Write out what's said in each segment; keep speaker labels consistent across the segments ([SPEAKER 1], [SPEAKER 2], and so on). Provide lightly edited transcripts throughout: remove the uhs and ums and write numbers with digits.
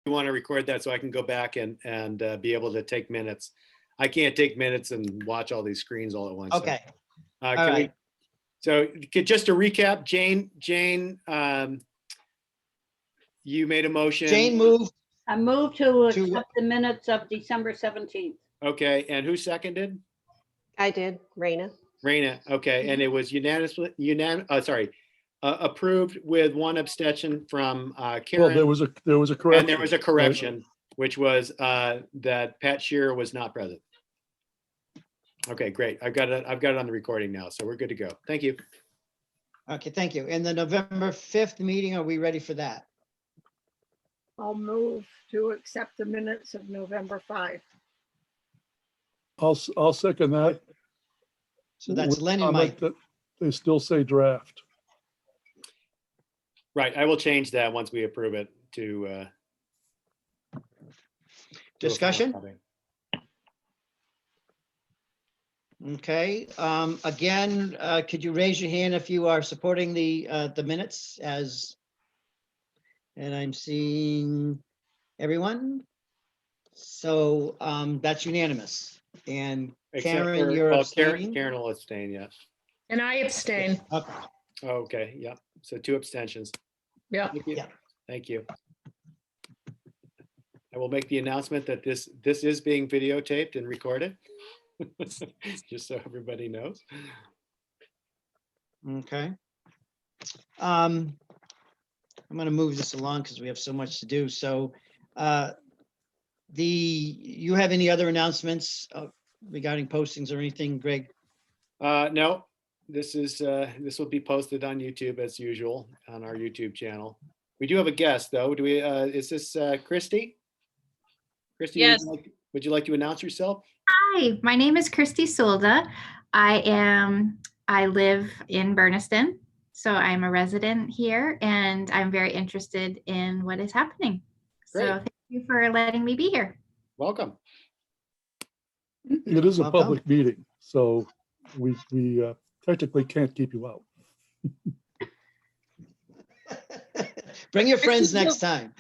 [SPEAKER 1] want to record that so I can go back and be able to take minutes. I can't take minutes and watch all these screens all at once.
[SPEAKER 2] Okay,
[SPEAKER 1] So,
[SPEAKER 2] all right.
[SPEAKER 1] Just to recap, Jane, you made a motion.
[SPEAKER 2] Jane moved.
[SPEAKER 3] I move to accept the minutes of December 17th.
[SPEAKER 1] Okay, and who seconded?
[SPEAKER 4] I did, Raina.
[SPEAKER 1] Raina, okay, and it was approved with one abstention from Karen.
[SPEAKER 5] Well, there was a correction.
[SPEAKER 1] And there was a correction, which was that Pat Shearer was not present. Okay, great. I've got it on the recording now, so we're good to go. Thank you.
[SPEAKER 2] Okay, thank you. And the November 5th meeting, are we ready for that?
[SPEAKER 6] I'll move to accept the minutes of November 5.
[SPEAKER 5] I'll second that.
[SPEAKER 2] So that's
[SPEAKER 5] with
[SPEAKER 2] Len and
[SPEAKER 5] comment
[SPEAKER 2] Mike.
[SPEAKER 5] that They still say draft.
[SPEAKER 1] Right, I will change that once we approve it to.
[SPEAKER 2] Discussion? Okay, again, could you raise your hand if you are supporting the minutes as, and I'm seeing everyone. So that's unanimous. And Karen, you're abstaining?
[SPEAKER 1] Karen will abstain, yes.
[SPEAKER 6] And I abstain.
[SPEAKER 1] Okay, yeah, so 2 abstentions.
[SPEAKER 6] Yeah.
[SPEAKER 1] Thank you.
[SPEAKER 2] Yeah.
[SPEAKER 1] Thank you. I will make the announcement that this is being videotaped and recorded. Just so everybody knows.
[SPEAKER 2] Okay. I'm going to move this along because we have so much to do. So you have any other announcements regarding postings or anything, Greg?
[SPEAKER 1] No, this will be posted on YouTube as usual on our YouTube channel. We do have a guest though. Do we? Is this Christy? Christy,
[SPEAKER 7] yes.
[SPEAKER 1] Would you like to announce yourself?
[SPEAKER 8] Hi, my name is Christy Solda. I live in Berniston, so I'm a resident here, and I'm very interested in what is happening.
[SPEAKER 1] Great.
[SPEAKER 8] So thank you for letting me be here.
[SPEAKER 1] Welcome.
[SPEAKER 5] It is a
[SPEAKER 2] Welcome.
[SPEAKER 5] public meeting, so we technically can't keep you out.
[SPEAKER 2] Bring your friends next time.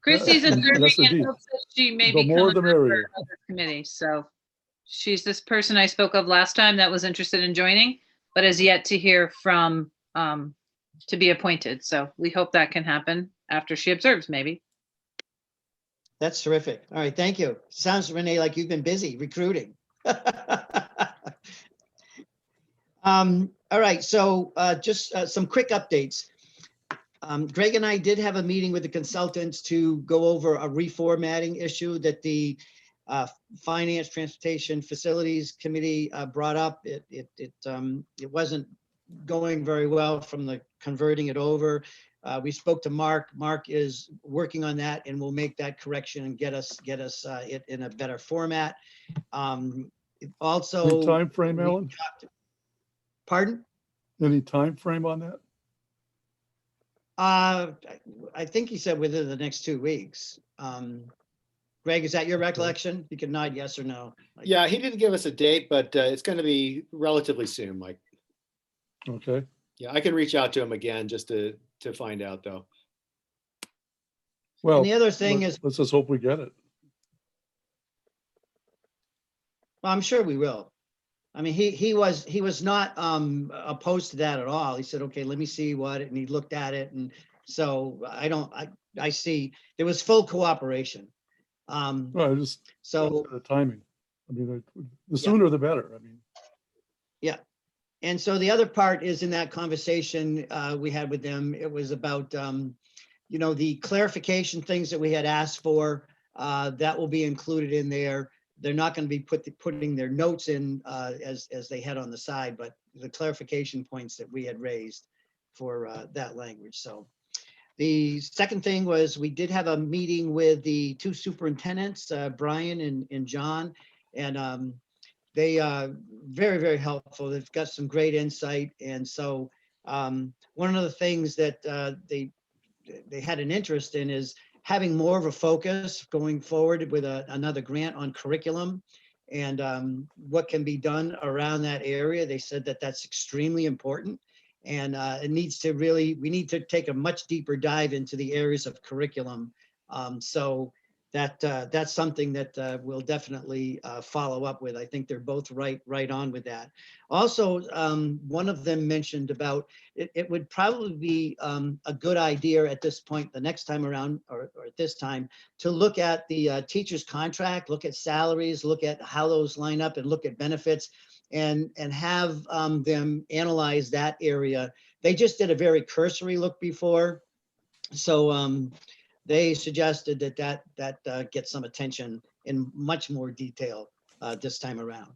[SPEAKER 7] Christy's
[SPEAKER 5] Yes,
[SPEAKER 7] observing
[SPEAKER 5] indeed.
[SPEAKER 7] and hopes that she may
[SPEAKER 5] The
[SPEAKER 7] become
[SPEAKER 5] more
[SPEAKER 7] a
[SPEAKER 5] the
[SPEAKER 7] member
[SPEAKER 5] merrier.
[SPEAKER 7] of the committee. So she's this person I spoke of last time that was interested in joining, but has yet to hear from to be appointed. So we hope that can happen after she observes, maybe.
[SPEAKER 2] That's terrific. All right, thank you. Sounds, Renee, like you've been busy recruiting. All right, so just some quick updates. Greg and I did have a meeting with the consultants to go over a reformatting issue that the Finance, Transportation, Facilities Committee brought up. It wasn't going very well from the converting it over. We spoke to Mark. Mark is working on that and will make that correction and get us it in a better format. Also,
[SPEAKER 5] Any time frame, Ellen?
[SPEAKER 2] Pardon?
[SPEAKER 5] Any time frame on that?
[SPEAKER 2] I think he said within the next 2 weeks. Greg, is that your recollection? You can nod yes or no.
[SPEAKER 1] Yeah, he didn't give us a date, but it's going to be relatively soon, Mike.
[SPEAKER 5] Okay.
[SPEAKER 1] Yeah, I can reach out to him again just to find out though.
[SPEAKER 5] Well,
[SPEAKER 2] And the other thing is,
[SPEAKER 5] let's just hope we get it.
[SPEAKER 2] well, I'm sure we will. I mean, he was not opposed to that at all. He said, okay, let me see what, and he looked at it. And so I see there was full cooperation.
[SPEAKER 5] Well, just
[SPEAKER 2] So,
[SPEAKER 5] the timing. I mean, the sooner the better. I mean,
[SPEAKER 2] yeah. And so the other part is in that conversation we had with them, it was about, the clarification things that we had asked for, that will be included in there. They're not going to be putting their notes in as they had on the side, but the clarification points that we had raised for that language. So the second thing was we did have a meeting with the 2 superintendents, Brian and John, and they are very, very helpful. They've got some great insight. And so one of the things that they had an interest in is having more of a focus going forward with another grant on curriculum and what can be done around that area. They said that that's extremely important. And we need to take a much deeper dive into the areas of curriculum So that's something that we'll definitely follow up with. I think they're both right on with that. Also, one of them mentioned about it would probably be a good idea at this point, the next time around, or at this time, to look at the teacher's contract, look at salaries, look at how those line up, and look at benefits, and have them analyze that area. They just did a very cursory look before. So they suggested that gets some attention in much more detail this time around.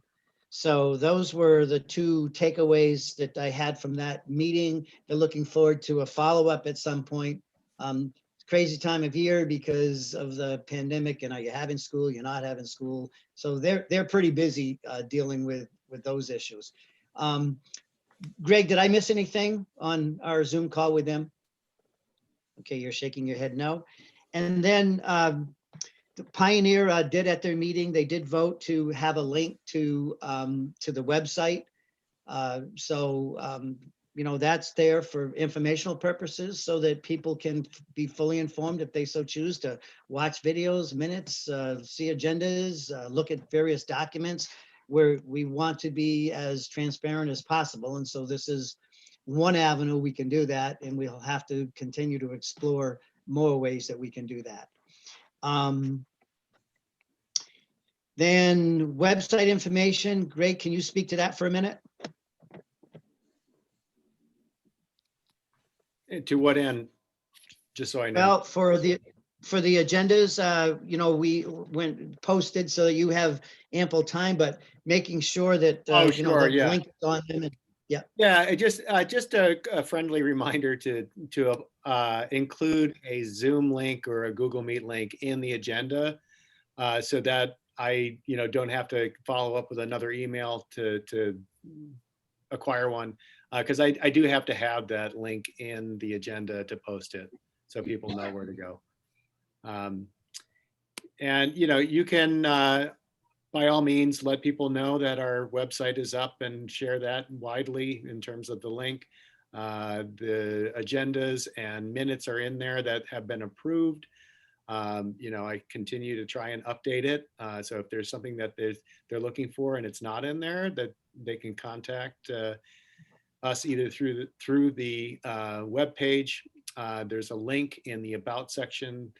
[SPEAKER 2] So those were the two takeaways that I had from that meeting. They're looking forward to a follow-up at some point. Crazy time of year because of the pandemic, and are you having school, you're not having school. So they're pretty busy dealing with those issues. Greg, did I miss anything on our Zoom call with them? Okay, you're shaking your head no. And then the Pioneer did at their meeting, they did vote to have a link to the website. You know, that's there for informational purposes so that people can be fully informed if they so choose to watch videos, minutes, see agendas, look at various documents, where we want to be as transparent as possible. And so this is one avenue we can do that, and we'll have to continue to explore more ways that we can do that. Then website information. Greg, can you speak to that for a minute?
[SPEAKER 1] To what end? Just so I know.
[SPEAKER 2] Well, for the agendas, you know, we went posted so that you have ample time, but making sure that,
[SPEAKER 1] Oh,
[SPEAKER 2] you know,
[SPEAKER 1] sure,
[SPEAKER 2] the
[SPEAKER 1] yeah.
[SPEAKER 2] link is on them. And
[SPEAKER 1] Yeah, it just a friendly reminder to include a Zoom link or a Google Meet link in the agenda, so that I don't have to follow up with another email to acquire one, because I do have to have that link in the agenda to post it so people know where to go. And you can by all means, let people know that our website is up and share that widely in terms of the link. The agendas and minutes are in there that have been approved. I continue to try and update it. So if there's something that they're looking for and it's not in there, that they can contact us either through the web page. There's a link in the About section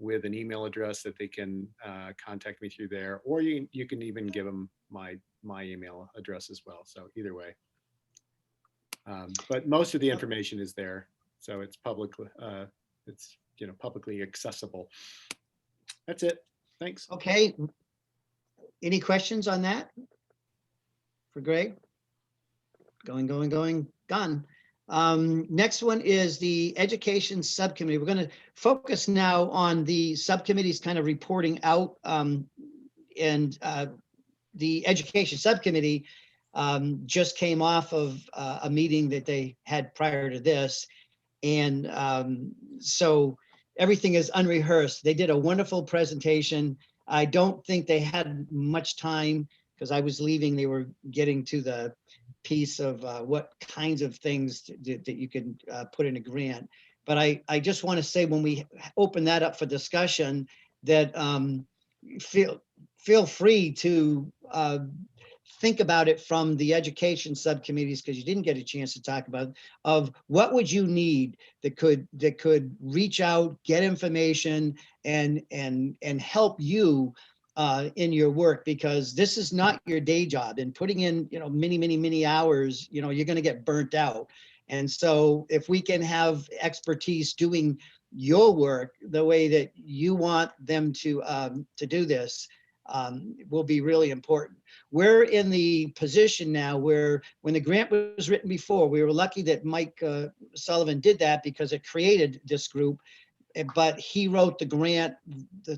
[SPEAKER 1] with an email address that they can contact me through there, or you can even give them my email address as well. So either way, but most of the information is there, so it's publicly publicly accessible. That's it. Thanks.
[SPEAKER 2] okay. Any questions on that for Greg? Gone. Next one is the education subcommittee. We're going to focus now on the subcommittees kind of reporting out, and the education subcommittee just came off of a meeting that they had prior to this. And so everything is unrehearsed. They did a wonderful presentation. I don't think they had much time because I was leaving. They were getting to the piece of what kinds of things that you can put in a grant. But I just want to say, when we open that up for discussion, that feel free to think about it from the education subcommittees, because you didn't get a chance to talk about, of what would you need that could reach out, get information, and help you in your work, because this is not your day job, and putting in many hours, you're going to get burnt out. And so if we can have expertise doing your work the way that you want them to do this, will be really important. We're in the position now where, when the grant was written before, we were lucky that Mike Sullivan did that, because it created this group. But he wrote the grant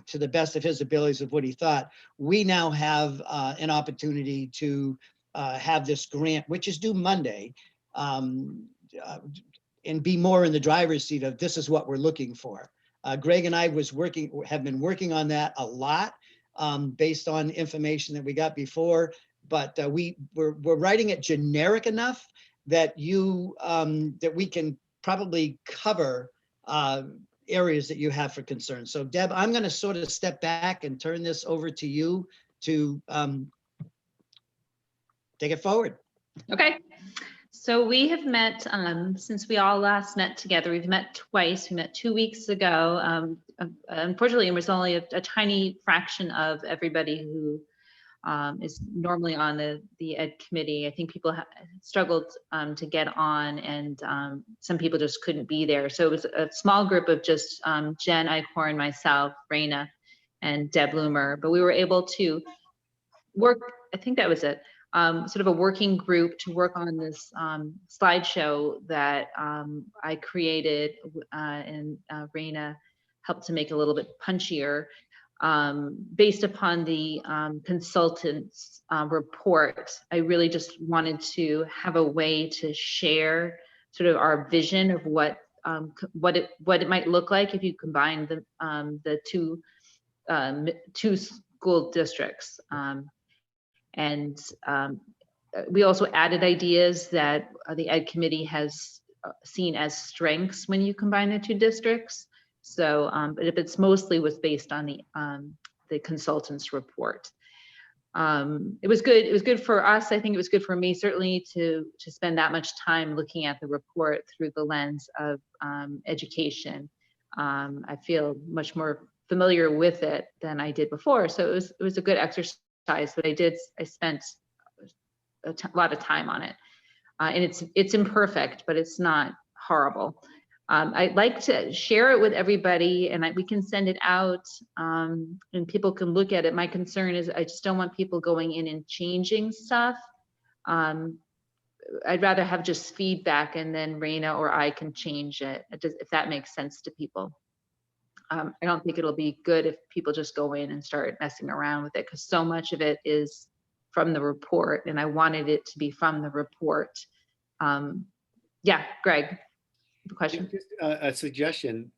[SPEAKER 2] to the best of his abilities of what he thought. We now have an opportunity to have this grant, which is due Monday, and be more in the driver's seat of, this is what we're looking for. Greg and I have been working on that a lot, based on information that we got before, but we're writing it generic enough that that we can probably cover areas that you have for concern. So Deb, I'm going to sort of step back and turn this over to you to take it forward.
[SPEAKER 7] Okay. So we have met, since we all last met together, we've met twice. We met 2 weeks ago. Unfortunately, it was only a tiny fraction of everybody who is normally on the ed committee. I think people struggled to get on, and some people just couldn't be there. So it was a small group of just Jen Eichhorn, myself, Raina, and Deb Loomer. But we were able to work, I think that was it, sort of a working group to work on this slideshow that I created, and Raina helped to make a little bit punchier, based upon the consultant's report. I really just wanted to have a way to share sort of our vision of what it might look like if you combine the two school districts. And we also added ideas that the Ed Committee has seen as strengths when you combine the two districts. So, but if it's mostly was based on the consultant's report. It was good. It was good for us. I think it was good for me, certainly, to spend that much time looking at the report through the lens of education. I feel much more familiar with it than I did before. So it was a good exercise, but I spent a lot of time on it. And it's imperfect, but it's not horrible. I'd like to share it with everybody, and we can send it out, and people can look at it. My concern is I just don't want people going in and changing stuff. I'd rather have just feedback, and then Raina or I can change it, if that makes sense to people. I don't think it'll be good if people just go in and start messing around with it, because so much of it is from the report, and I wanted it to be from the report. Yeah, Greg, the question.
[SPEAKER 1] Just a suggestion.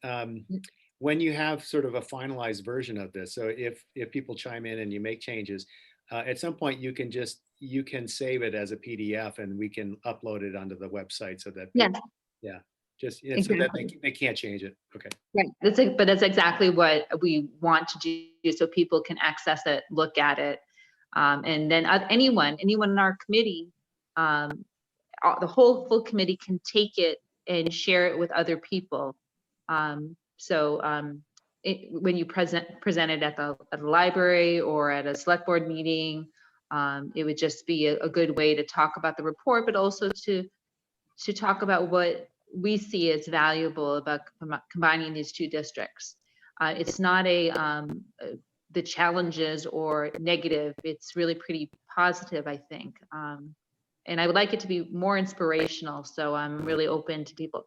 [SPEAKER 1] When you have sort of a finalized version of this, so if people chime in and you make changes, at some point you can save it as a PDF and we can upload it onto the website so that
[SPEAKER 7] Yeah.
[SPEAKER 1] Yeah, just
[SPEAKER 7] Exactly.
[SPEAKER 1] so that they can't change it. Okay.
[SPEAKER 7] Right. But that's exactly what we want to do, so people can access it, look at it, and then anyone in our committee, the whole full committee can take it and share it with other people. When you present it at the library or at a select board meeting, it would just be a good way to talk about the report, but also to talk about what we see as valuable about combining these two districts. It's not the challenges or negative. It's really pretty positive, I think. And I would like it to be more inspirational. So I'm really open to people,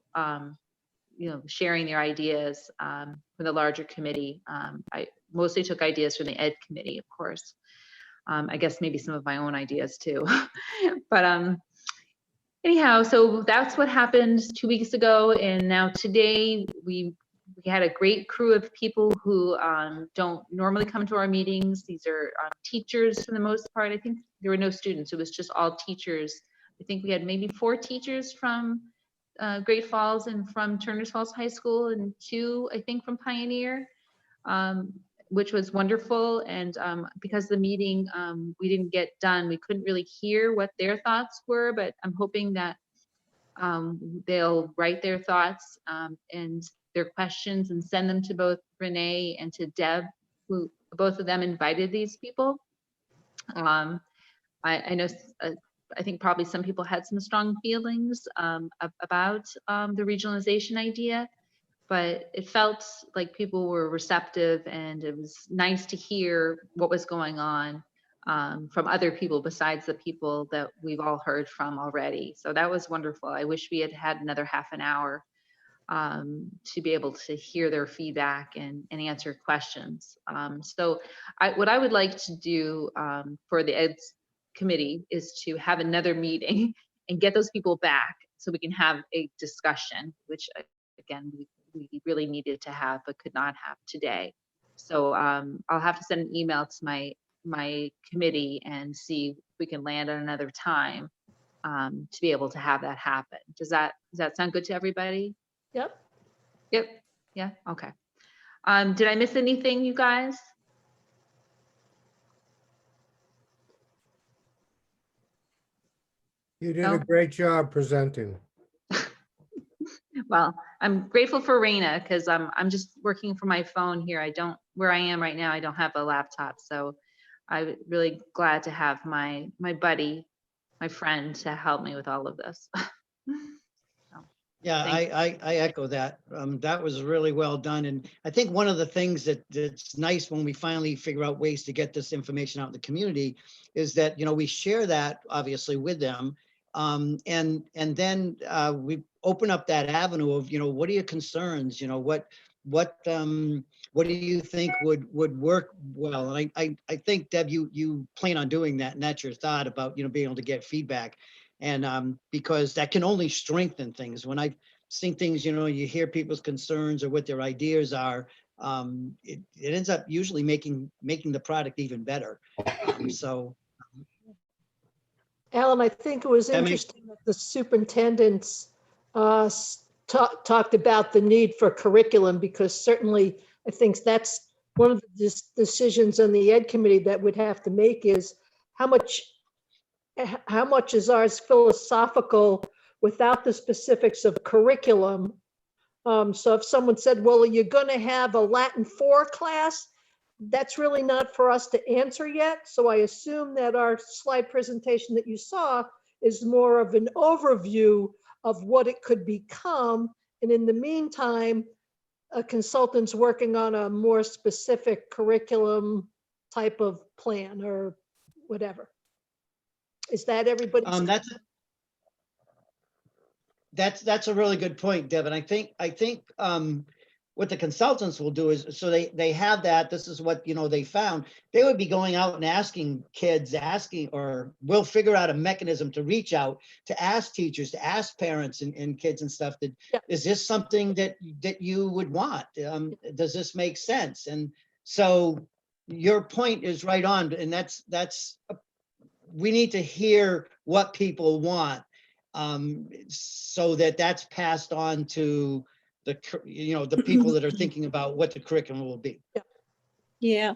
[SPEAKER 7] sharing their ideas from the larger committee. I mostly took ideas from the Ed Committee, of course. I guess maybe some of my own ideas too. But anyhow, so that's what happened 2 weeks ago. And now today we had a great crew of people who don't normally come to our meetings. These are teachers for the most part. I think there were no students. It was just all teachers. I think we had maybe 4 teachers from Great Falls and from Turner's Falls High School, and 2, I think, from Pioneer, which was wonderful. And because the meeting we didn't get done, we couldn't really hear what their thoughts were, but I'm hoping that they'll write their thoughts and their questions and send them to both Renee and to Deb, who both of them invited these people. I know, I think probably some people had some strong feelings about the regionalization idea, but it felt like people were receptive, and it was nice to hear what was going on from other people besides the people that we've all heard from already. So that was wonderful. I wish we had had another half an hour to be able to hear their feedback and answer questions. So what I would like to do for the Ed Committee is to have another meeting and get those people back so we can have a discussion, which again, we really needed to have but could not have today. So I'll have to send an email to my committee and see if we can land on another time to be able to have that happen. Does that sound good to everybody?
[SPEAKER 6] Yep.
[SPEAKER 7] Yep. Yeah, okay. Did I miss anything, you guys?
[SPEAKER 9] You did
[SPEAKER 7] No?
[SPEAKER 9] a great job presenting.
[SPEAKER 7] Well, I'm grateful for Raina because I'm just working from my phone here. Where I am right now, I don't have a laptop. So I'm really glad to have my buddy, my friend to help me with all of this.
[SPEAKER 2] Yeah,
[SPEAKER 7] Thank
[SPEAKER 2] I echo that. That was really well done. And I think one of the things that's nice when we finally figure out ways to get this information out in the community is that, we share that obviously with them. And then we open up that avenue of, what are your concerns? What do you think would work well? And I think, Deb, you plan on doing that, and that's your thought about, being able to get feedback. And because that can only strengthen things. When I've seen things, you hear people's concerns or what their ideas are, it ends up usually making the product even better. So
[SPEAKER 6] Alan, I think it was
[SPEAKER 2] That makes-
[SPEAKER 6] interesting that the superintendents talked about the need for curriculum, because certainly I think that's one of the decisions on the Ed Committee that we'd have to make is how much is ours philosophical without the specifics of curriculum. So if someone said, well, are you going to have a Latin 4 class? That's really not for us to answer yet. So I assume that our slide presentation that you saw is more of an overview of what it could become. And in the meantime, a consultant's working on a more specific curriculum type of plan or whatever. Is that everybody?
[SPEAKER 2] That's a really good point, Devin. I think what the consultants will do is, so they have that, this is what, they found. They would be going out and asking kids, or we'll figure out a mechanism to reach out, to ask teachers, to ask parents and kids and stuff that,
[SPEAKER 6] Yeah.
[SPEAKER 2] Is this something that you would want? Does this make sense? And so your point is right on. And we need to hear what people want, so that's passed on to the people that are thinking about what the curriculum will be.
[SPEAKER 6] Yeah.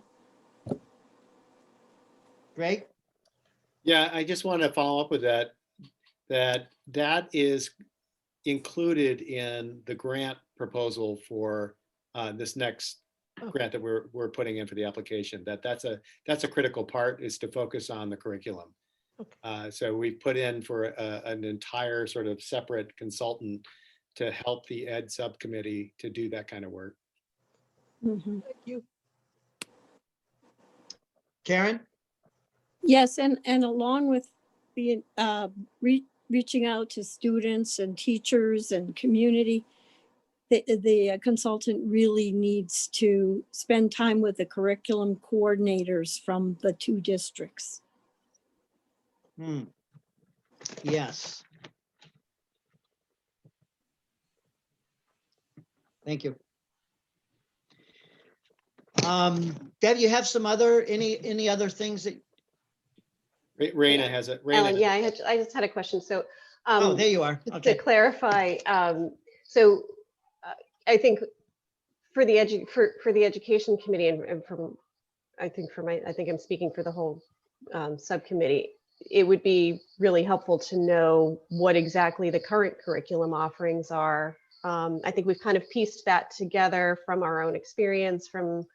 [SPEAKER 2] Greg?
[SPEAKER 1] Yeah, I just want to follow up with that is included in the grant proposal for this next grant that we're putting in for the application. That's a critical part, is to focus on the curriculum. So we put in for an entire sort of separate consultant to help the Ed subcommittee to do that kind of work.
[SPEAKER 6] Thank you.
[SPEAKER 2] Karen?
[SPEAKER 10] Yes, and along with being reaching out to students and teachers and community, the consultant really needs to spend time with the curriculum coordinators from the 2 districts.
[SPEAKER 2] Yes. Thank you. Deb, you have some any other things that?
[SPEAKER 1] Raina has it.
[SPEAKER 4] Ellen, yeah, I just had a question. So,
[SPEAKER 2] Oh, there you are.
[SPEAKER 4] to
[SPEAKER 2] Okay.
[SPEAKER 4] clarify, I think for the education committee and from, I think I'm speaking for the whole subcommittee, it would be really helpful to know what exactly the current curriculum offerings are. I think we've kind of pieced that together from our own experience, from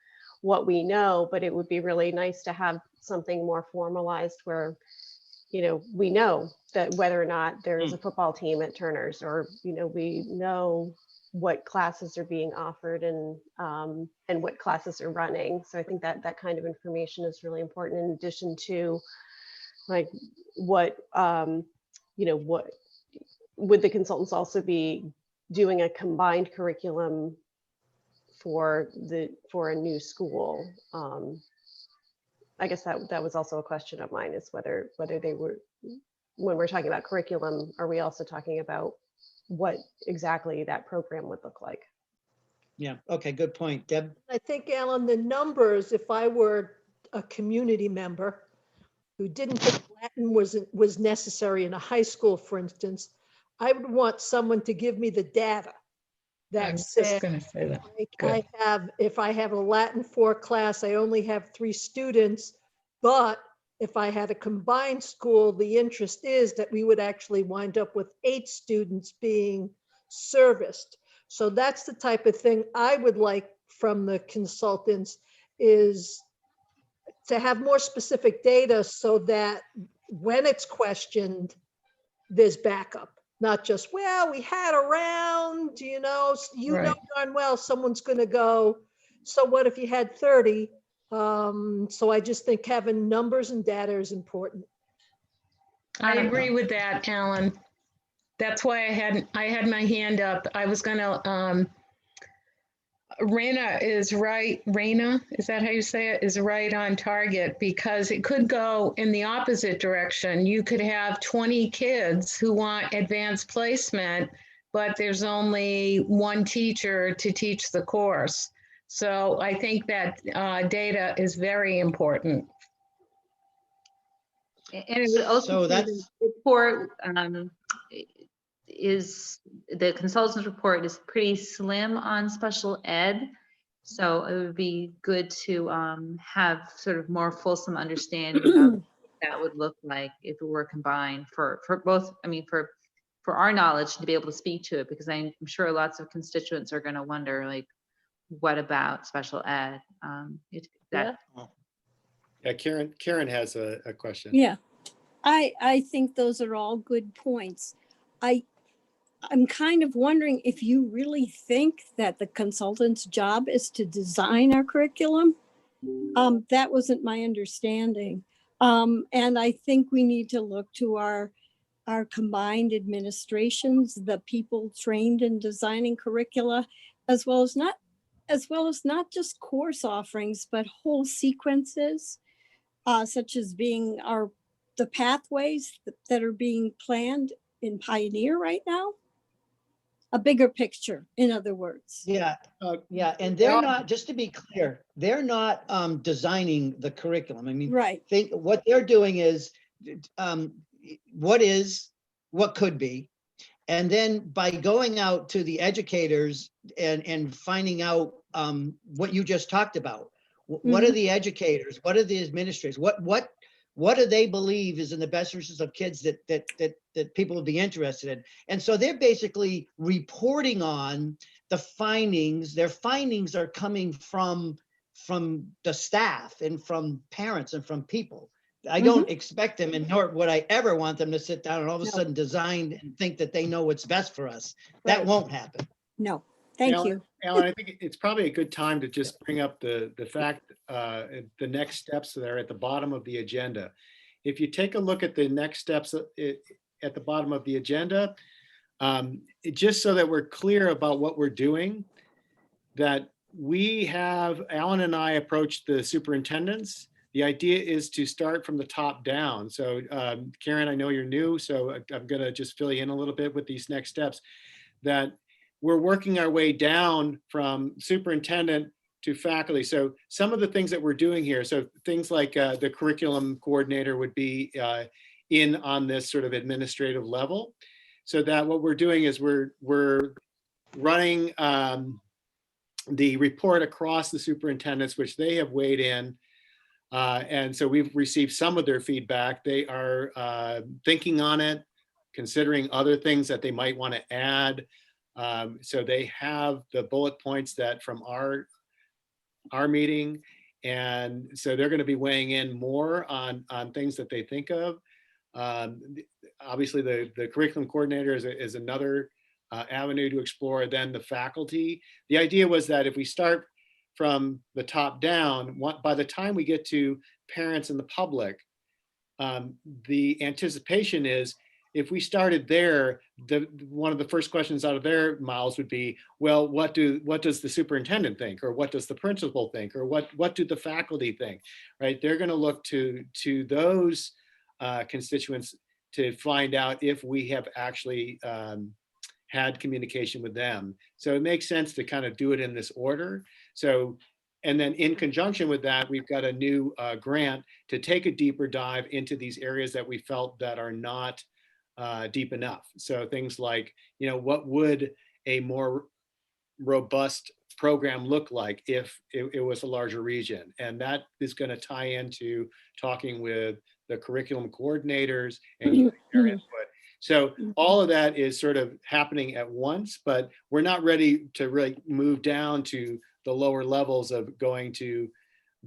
[SPEAKER 4] what we know, but it would be really nice to have something more formalized where, we know that whether or not there is a football team at Turner's, or, we know what classes are being offered and what classes are running. So I think that kind of information is really important, in addition to like what would the consultants also be doing a combined curriculum for a new school? I guess that was also a question of mine, is whether they were, when we're talking about curriculum, are we also talking about what exactly that program would look like?
[SPEAKER 2] Yeah. Okay. Good point, Deb.
[SPEAKER 6] I think, Alan, the numbers, if I were a community member who didn't think Latin was necessary in a high school, for instance, I would want someone to give me the data That
[SPEAKER 11] was just
[SPEAKER 6] said,
[SPEAKER 11] gonna say that.
[SPEAKER 6] like if I have a Latin 4 class, I only have 3 students, but if I had a combined school, the interest is that we would actually wind up with 8 students being serviced. So that's the type of thing I would like from the consultants, is to have more specific data so that when it's questioned, there's backup. Not just, well, we had around,
[SPEAKER 11] Right.
[SPEAKER 6] darn well someone's going to go. So what if you had 30? So I just think having numbers and data is important.
[SPEAKER 11] I agree with that, Alan. That's why I had my hand up. I was gonna, Raina is right. Raina, is that how you say it? Is right on target, because it could go in the opposite direction. You could have 20 kids who want advanced placement, but there's only one teacher to teach the course. So I think that data is very important.
[SPEAKER 12] And it would also
[SPEAKER 2] So
[SPEAKER 12] say
[SPEAKER 2] that's
[SPEAKER 12] the report is, the consultant's report is pretty slim on special ed. So it would be good to have sort of more fulsome understanding of what that would look like if it were combined for both, I mean, for our knowledge to be able to speak to it, because I'm sure lots of constituents are going to wonder, like, what about special ed?
[SPEAKER 1] Yeah, Karen has a question.
[SPEAKER 10] Yeah, I think those are all good points. I'm kind of wondering if you really think that the consultant's job is to design our curriculum. That wasn't my understanding. And I think we need to look to our combined administrations, the people trained in designing curricula, as well as not just course offerings, but whole sequences, such as being the pathways that are being planned in Pioneer right now. A bigger picture, in other words.
[SPEAKER 2] Yeah, and they're not, just to be clear, they're not designing the curriculum. I mean,
[SPEAKER 10] right.
[SPEAKER 2] Think what they're doing is what could be, and then by going out to the educators and finding out what you just talked about. What are the educators? What are the administrators? What do they believe is in the best interests of kids that people will be interested in? And so they're basically reporting on the findings. Their findings are coming from the staff and from parents and from people. I don't expect them, and nor would I ever want them to sit down and all of a sudden design and think that they know what's best for us. That won't happen.
[SPEAKER 10] No, thank you.
[SPEAKER 1] Alan, I think it's probably a good time to just bring up the fact, the next steps that are at the bottom of the agenda. If you take a look at the next steps at the bottom of the agenda, just so that we're clear about what we're doing, that Alan and I approached the superintendents. The idea is to start from the top down. So Karen, I know you're new, so I'm gonna just fill you in a little bit with these next steps, that we're working our way down from superintendent to faculty. So some of the things that we're doing here, so things like the curriculum coordinator would be in on this sort of administrative level. So that what we're doing is we're running the report across the superintendents, which they have weighed in. And so we've received some of their feedback. They are thinking on it, considering other things that they might want to add. So they have the bullet points that from our meeting. And so they're going to be weighing in more on things that they think of. Obviously, the curriculum coordinator is another avenue to explore. Then the faculty. The idea was that if we start from the top down, by the time we get to parents and the public, the anticipation is if we started there, one of the first questions out of their mouths would be, well, what does the superintendent think, or what does the principal think, or what do the faculty think, right? They're going to look to those constituents to find out if we have actually had communication with them. So it makes sense to kind of do it in this order. So, and then in conjunction with that, we've got a new grant to take a deeper dive into these areas that we felt that are not deep enough. So things like, what would a more robust program look like if it was a larger region? And that is going to tie into talking with the curriculum coordinators and getting their input. So all of that is sort of happening at once, but we're not ready to really move down to the lower levels of going to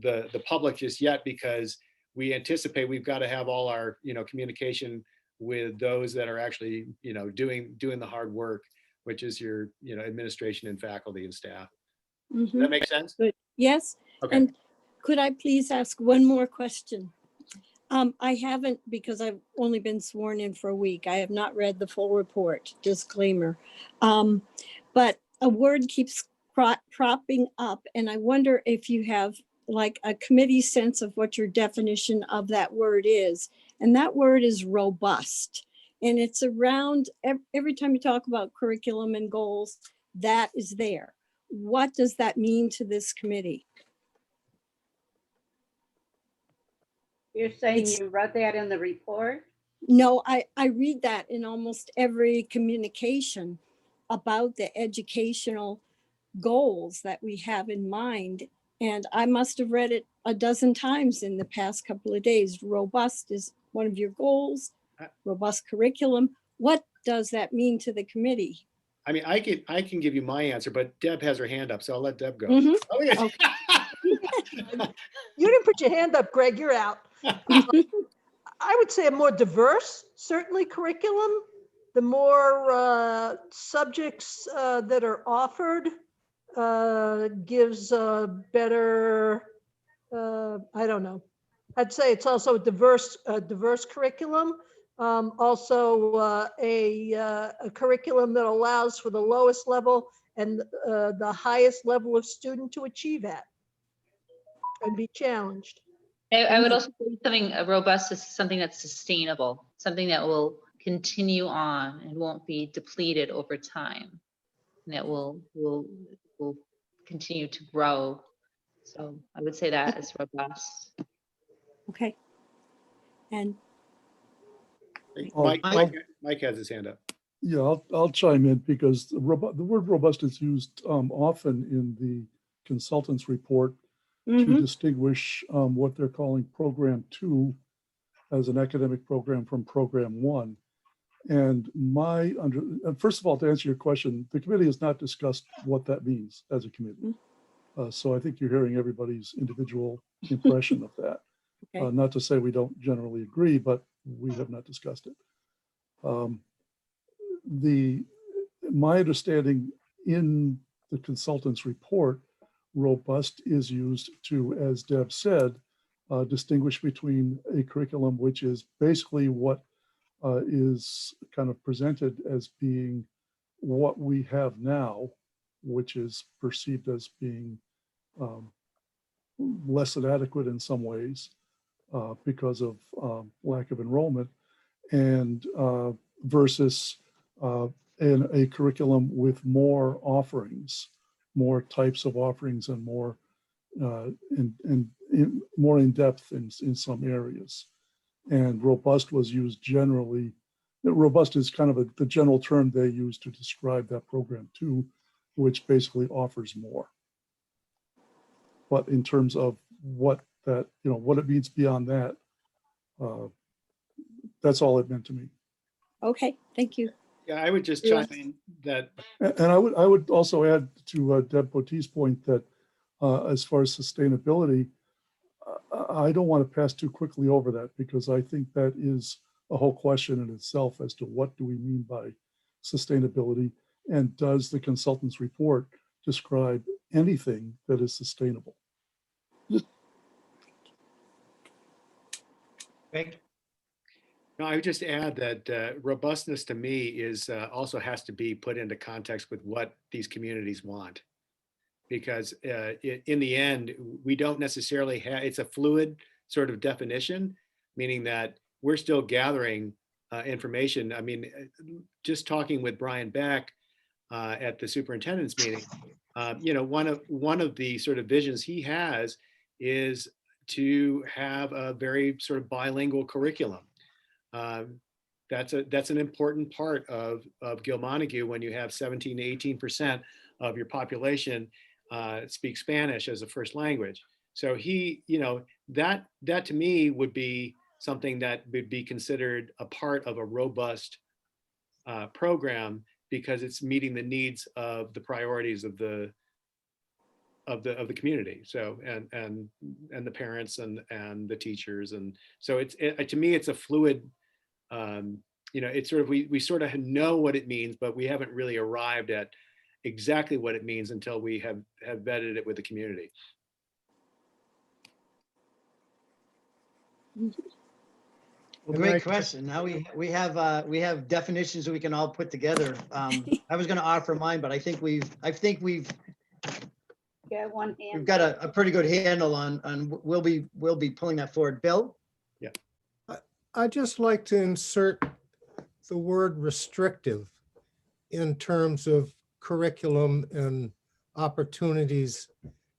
[SPEAKER 1] the public just yet, because we anticipate we've got to have all our, communication with those that are actually, doing the hard work, which is your, administration and faculty and staff. Does that make sense?
[SPEAKER 10] Good. Yes.
[SPEAKER 1] Okay.
[SPEAKER 10] And could I please ask one more question? I haven't, because I've only been sworn in for a week. I have not read the full report, disclaimer. But a word keeps cropping up, and I wonder if you have like a committee sense of what your definition of that word is. And that word is robust. And it's around every time you talk about curriculum and goals, that is there. What does that mean to this committee?
[SPEAKER 3] You're saying you wrote that in the report?
[SPEAKER 10] No, I read that in almost every communication about the educational goals that we have in mind. And I must have read it a dozen times in the past couple of days. Robust is one of your goals, robust curriculum. What does that mean to the committee?
[SPEAKER 1] I mean, I can give you my answer, but Deb has her hand up, so I'll let Deb go.
[SPEAKER 10] Mhm.
[SPEAKER 1] Oh, yeah.
[SPEAKER 6] You didn't put your hand up, Greg, you're out. I would say a more diverse, certainly curriculum. The more subjects that are offered gives a better, I don't know. I'd say it's also a diverse curriculum. Also a curriculum that allows for the lowest level and the highest level of student to achieve at and be challenged.
[SPEAKER 12] I would also say something robust is something that's sustainable, something that will continue on and won't be depleted over time, and that will continue to grow. So I would say that is robust.
[SPEAKER 10] Okay. And
[SPEAKER 1] Mike has his hand up.
[SPEAKER 5] Yeah, I'll chime in because the word robust is used often in the consultant's report to distinguish what they're calling program 2 as an academic program from program 1. And first of all, to answer your question, the committee has not discussed what that means as a committee. So I think you're hearing everybody's individual impression of that.
[SPEAKER 10] Okay.
[SPEAKER 5] Not to say we don't generally agree, but we have not discussed it. My understanding in the consultant's report, robust is used to, as Deb said, distinguish between a curriculum which is basically what is kind of presented as being what we have now, which is perceived as being less than adequate in some ways because of lack of enrollment, and versus in a curriculum with more offerings, more types of offerings, and more more in depth in some areas. And robust was used generally. Robust is kind of the general term they use to describe that program too, which basically offers more. But in terms of what that, what it means beyond that, that's all it meant to me.
[SPEAKER 10] okay, thank you.
[SPEAKER 1] Yeah, I would just chime in that.
[SPEAKER 5] And I would also add to Deb Pottee's point that as far as sustainability, I don't want to pass too quickly over that, because I think that is a whole question in itself as to what do we mean by sustainability, and does the consultant's report describe anything that is sustainable?
[SPEAKER 2] Greg?
[SPEAKER 1] No, I would just add that robustness to me is also has to be put into context with what these communities want. Because in the end, we don't necessarily have, it's a fluid sort of definition, meaning that we're still gathering information. I mean, just talking with Brian Beck at the superintendent's meeting, one of the sort of visions he has is to have a very sort of bilingual curriculum. That's an important part of Gil Montague when you have 17 to 18% of your population speak Spanish as a first language. So he, that to me would be something that would be considered a part of a robust program, because it's meeting the needs of the priorities of the community. So and the parents and the teachers, and so to me it's a fluid. It's sort of we sort of know what it means, but we haven't really arrived at exactly what it means until we have vetted it with the community.
[SPEAKER 2] Great question. Now we have definitions that we can all put together. I was going to offer mine, but I think we've
[SPEAKER 3] Yeah, one
[SPEAKER 2] we've
[SPEAKER 3] and
[SPEAKER 2] got a pretty good handle on we'll be pulling that forward. Bill?
[SPEAKER 1] Yeah.
[SPEAKER 9] I'd just like to insert the word restrictive in terms of curriculum and opportunities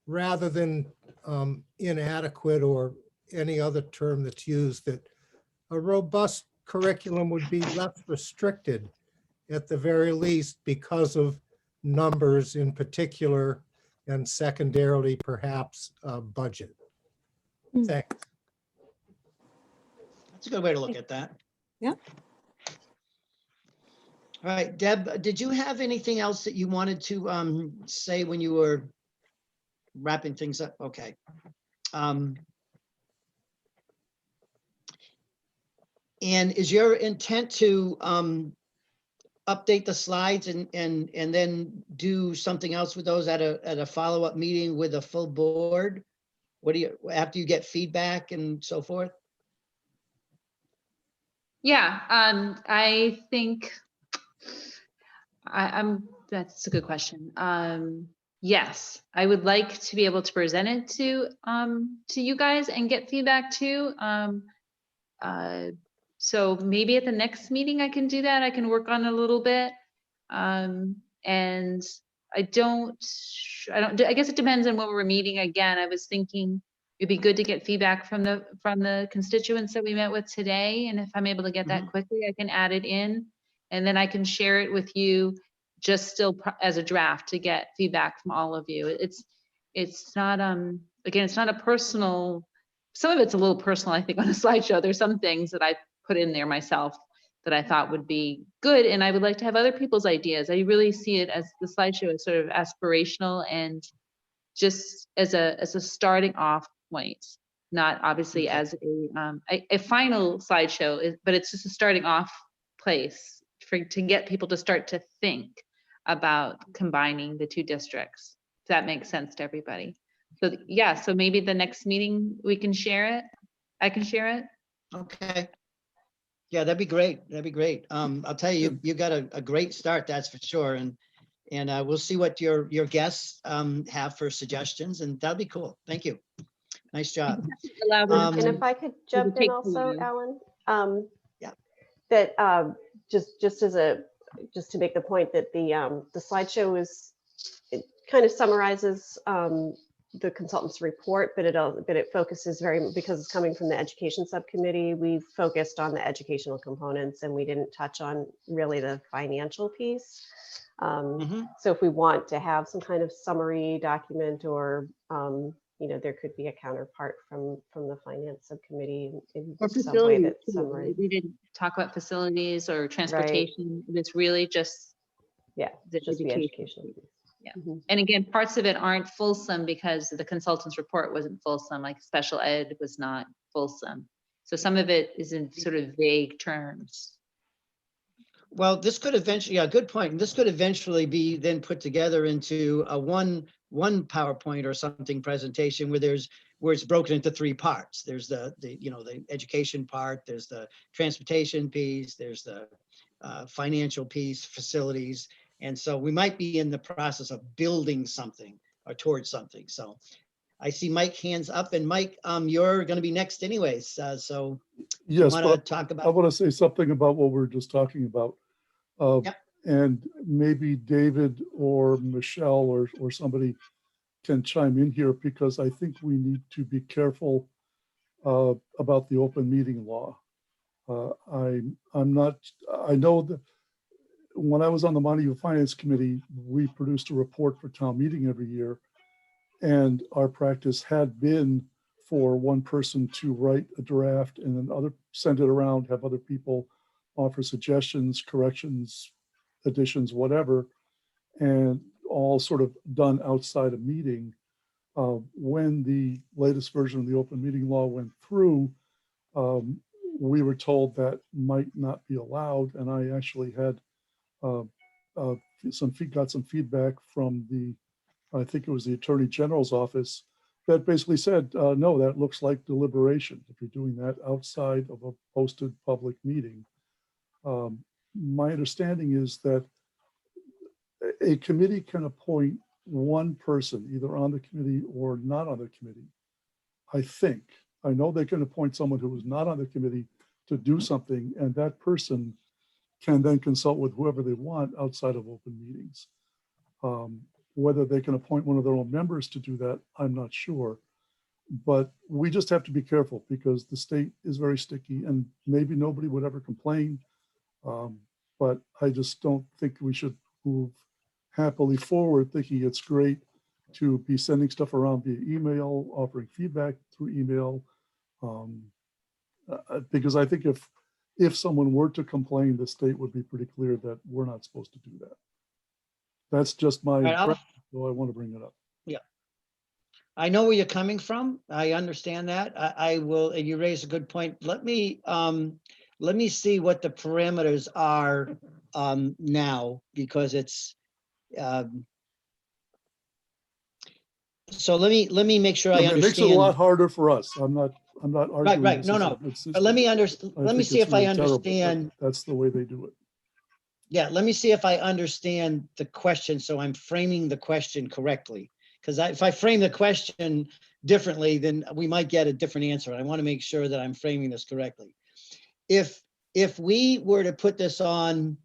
[SPEAKER 9] rather than inadequate or any other term that's used, that a robust curriculum would be less restricted at the very least because of numbers in particular, and secondarily perhaps budget. Thanks.
[SPEAKER 2] That's a good way to look at that.
[SPEAKER 10] Yeah.
[SPEAKER 2] All right, Deb, did you have anything else that you wanted to say when you were wrapping things up? Okay. And is your intent to update the slides and then do something else with those at a follow-up meeting with a full board? What do you, after you get feedback and so forth?
[SPEAKER 12] Yeah, I think that's a good question. Yes, I would like to be able to present it to you guys and get feedback too. So maybe at the next meeting I can do that. I can work on it a little bit. And I guess it depends on when we're meeting again. I was thinking it'd be good to get feedback from the constituents that we met with today. And if I'm able to get that quickly, I can add it in, and then I can share it with you just still as a draft to get feedback from all of you. It's not, again, it's not a personal, some of it's a little personal, I think, on a slideshow. There's some things that I put in there myself that I thought would be good, and I would like to have other people's ideas. I really see it as the slideshow as sort of aspirational and just as a starting off point, not obviously as a final slideshow, but it's just a starting off place to get people to start to think about combining the two districts. If that makes sense to everybody. So yeah, so maybe the next meeting we can share it. I can share it.
[SPEAKER 2] Okay. Yeah, that'd be great. That'd be great. I'll tell you, you got a great start, that's for sure. And we'll see what your guests have for suggestions, and that'll be cool. Thank you. Nice job.
[SPEAKER 4] And if I could jump in also, Alan.
[SPEAKER 2] Yeah.
[SPEAKER 4] That just to make the point that the slideshow it kind of summarizes the consultant's report, but it focuses because it's coming from the education subcommittee. We focused on the educational components and we didn't touch on really the financial piece. So if we want to have some kind of summary document, or there could be a counterpart from the finance subcommittee in some way that summarizes.
[SPEAKER 12] We didn't talk about facilities or transportation. Right. It's really just
[SPEAKER 4] the education.
[SPEAKER 12] Yeah. And again, parts of it aren't fulsome because the consultant's report wasn't fulsome, like special ed was not fulsome. So some of it is in sort of vague terms.
[SPEAKER 2] Well, this could eventually, yeah, good point. This could eventually be then put together into a one PowerPoint or something presentation where it's broken into three parts. There's the education part, there's the transportation piece, there's the financial piece, facilities. And so we might be in the process of building something or towards something. So I see Mike hands up, and Mike, you're going to be next anyways. So
[SPEAKER 5] yes,
[SPEAKER 2] I want
[SPEAKER 5] to say something about what we're just talking about.
[SPEAKER 2] Yep.
[SPEAKER 5] And maybe David or Michelle or somebody can chime in here, because I think we need to be careful about the open meeting law. I know that when I was on the Montague Finance Committee, we produced a report for town meeting every year. And our practice had been for one person to write a draft and then send it around, have other people offer suggestions, corrections, additions, whatever, and all sort of done outside a meeting. When the latest version of the open meeting law went through, we were told that might not be allowed. And I actually had got some feedback from I think it was the Attorney General's office that basically said, no, that looks like deliberation if you're doing that outside of a posted public meeting. My understanding is that a committee can appoint one person either on the committee or not on the committee. I know they can appoint someone who is not on the committee to do something, and that person can then consult with whoever they want outside of open meetings. Whether they can appoint one of their own members to do that, I'm not sure. But we just have to be careful because the state is very sticky and maybe nobody would ever complain. But I just don't think we should move happily forward thinking it's great to be sending stuff around via email, offering feedback through email. Because I think if someone were to complain, the state would be pretty clear that we're not supposed to do that. That's just my impression, so I want to bring it up.
[SPEAKER 2] Yeah. I know where you're coming from. I understand that. I will, and you raise a good point. Let me see what the parameters are now, because it's so let me make sure I
[SPEAKER 5] It makes it a
[SPEAKER 2] understand.
[SPEAKER 5] lot harder for us. I'm not arguing.
[SPEAKER 2] Right.
[SPEAKER 5] this
[SPEAKER 2] No,
[SPEAKER 5] is
[SPEAKER 2] no.
[SPEAKER 5] a system.
[SPEAKER 2] But let me understand.
[SPEAKER 5] I
[SPEAKER 2] Let me
[SPEAKER 5] think
[SPEAKER 2] see
[SPEAKER 5] it's
[SPEAKER 2] if I
[SPEAKER 5] really terrible, but
[SPEAKER 2] understand.
[SPEAKER 5] that's the way they do it.
[SPEAKER 2] Yeah, let me see if I understand the question, so I'm framing the question correctly. Because if I frame the question differently, then we might get a different answer. I want to make sure that I'm framing this correctly. If we were to put this on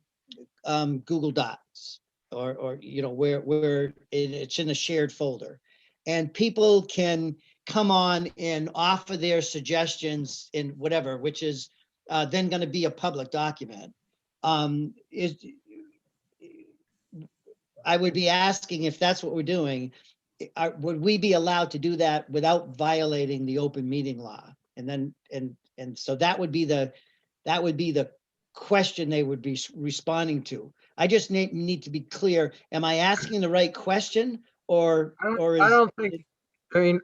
[SPEAKER 2] Google Docs or where it's in a shared folder, and people can come on and offer their suggestions in whatever, which is then going to be a public document. I would be asking if that's what we're doing, would we be allowed to do that without violating the open meeting law? And so that would be the question they would be responding to. I just need to be clear. Am I asking the right question or
[SPEAKER 13] I don't think, I mean,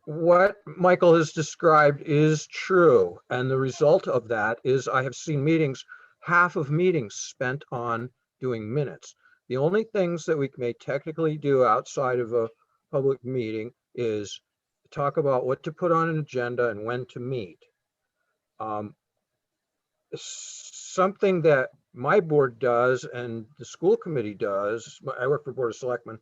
[SPEAKER 13] what Michael has described is true. And the result of that is I have seen meetings, half of meetings spent on doing minutes. The only things that we may technically do outside of a public meeting is talk about what to put on an agenda and when to meet. Something that my board does and the school committee does, I work for Board of Selectmen,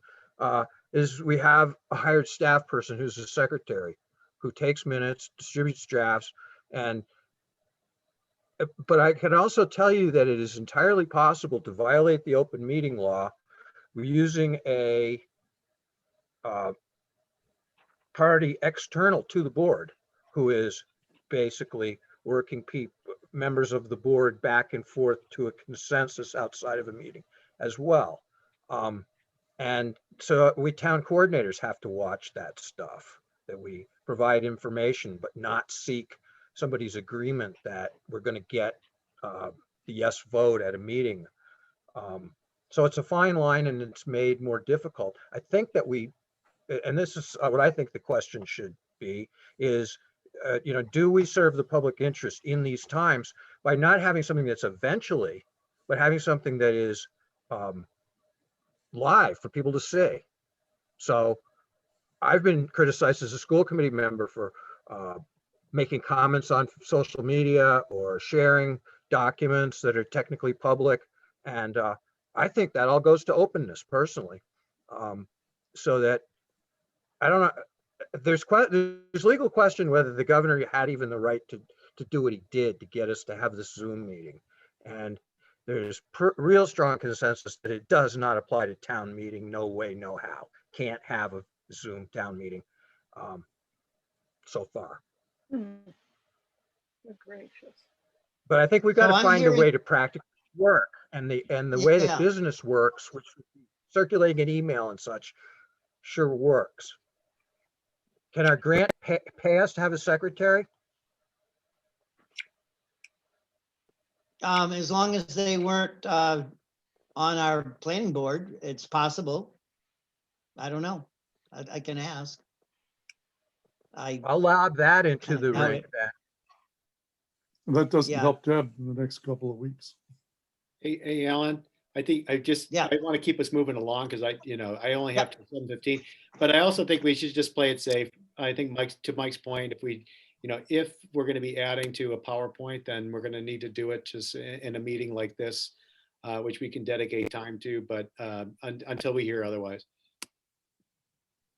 [SPEAKER 13] is we have a hired staff person who's a secretary who takes minutes, distributes drafts, but I can also tell you that it is entirely possible to violate the open meeting law using a party external to the board who is basically working members of the board back and forth to a consensus outside of a meeting as well. And so we town coordinators have to watch that stuff, that we provide information, but not seek somebody's agreement that we're going to get the yes vote at a meeting. So it's a fine line and it's made more difficult. I think that and this is what I think the question should be, is, do we serve the public interest in these times by not having something that's eventually, but having something that is live for people to see? So I've been criticized as a school committee member for making comments on social media or sharing documents that are technically public. And I think that all goes to openness personally. So that, I don't know, there's legal question whether the governor had even the right to do what he did to get us to have this Zoom meeting. And there's real strong consensus that it does not apply to town meeting. No way, no how. Can't have a Zoom town meeting so far.
[SPEAKER 6] Good gracious.
[SPEAKER 13] But I think we've got to find a way to practice work and the way that
[SPEAKER 2] Yeah.
[SPEAKER 13] business works, which circulating an email and such, sure works. Can our grant pay us to have a secretary?
[SPEAKER 2] As long as they weren't on our planning board, it's possible. I don't know. I can ask.
[SPEAKER 13] I'll lob that into
[SPEAKER 2] Kinda
[SPEAKER 13] the
[SPEAKER 2] doubt
[SPEAKER 13] ring
[SPEAKER 2] it.
[SPEAKER 13] then.
[SPEAKER 5] That doesn't
[SPEAKER 2] Yeah.
[SPEAKER 5] help Deb in the next couple of weeks.
[SPEAKER 1] Hey, Alan, I think I want to keep us moving along because I only have till 7:15, but I also think we should just play it safe. I think to Mike's point, if we're going to be adding to a PowerPoint, then we're going to need to do it just in a meeting like this, which we can dedicate time to, but until we hear otherwise.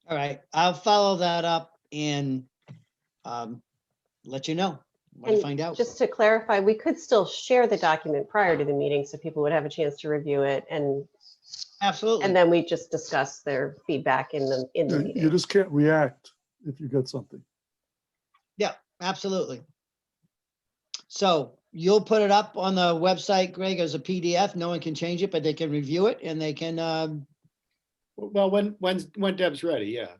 [SPEAKER 2] All right, I'll follow that up and let you know when I
[SPEAKER 4] And
[SPEAKER 2] find out.
[SPEAKER 4] just to clarify, we could still share the document prior to the meeting so people would have a chance to review it, and
[SPEAKER 2] Absolutely.
[SPEAKER 4] then we just discuss their feedback in the
[SPEAKER 5] You
[SPEAKER 4] meeting.
[SPEAKER 5] just can't react if you get something.
[SPEAKER 2] Yeah, absolutely. So you'll put it up on the website, Greg, as a PDF. No one can change it, but they can review it and they can,
[SPEAKER 1] Well, when Deb's ready, yeah.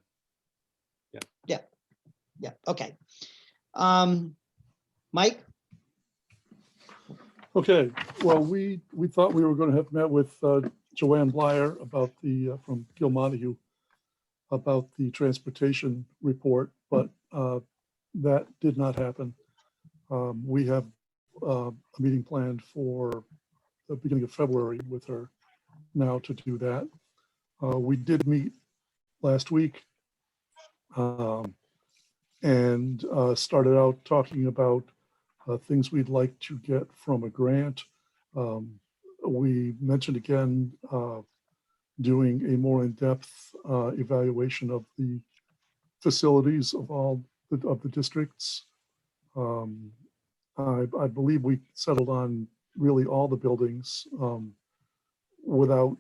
[SPEAKER 2] yeah, okay. Mike?
[SPEAKER 5] Okay, well, we thought we were going to have met with Joanne Blyer about from Gil Montague about the transportation report, but that did not happen. We have a meeting planned for the beginning of February with her now to do that. We did meet last week and started out talking about things we'd like to get from a grant. We mentioned again doing a more in-depth evaluation of the facilities of all of the districts. I believe we settled on really all the buildings without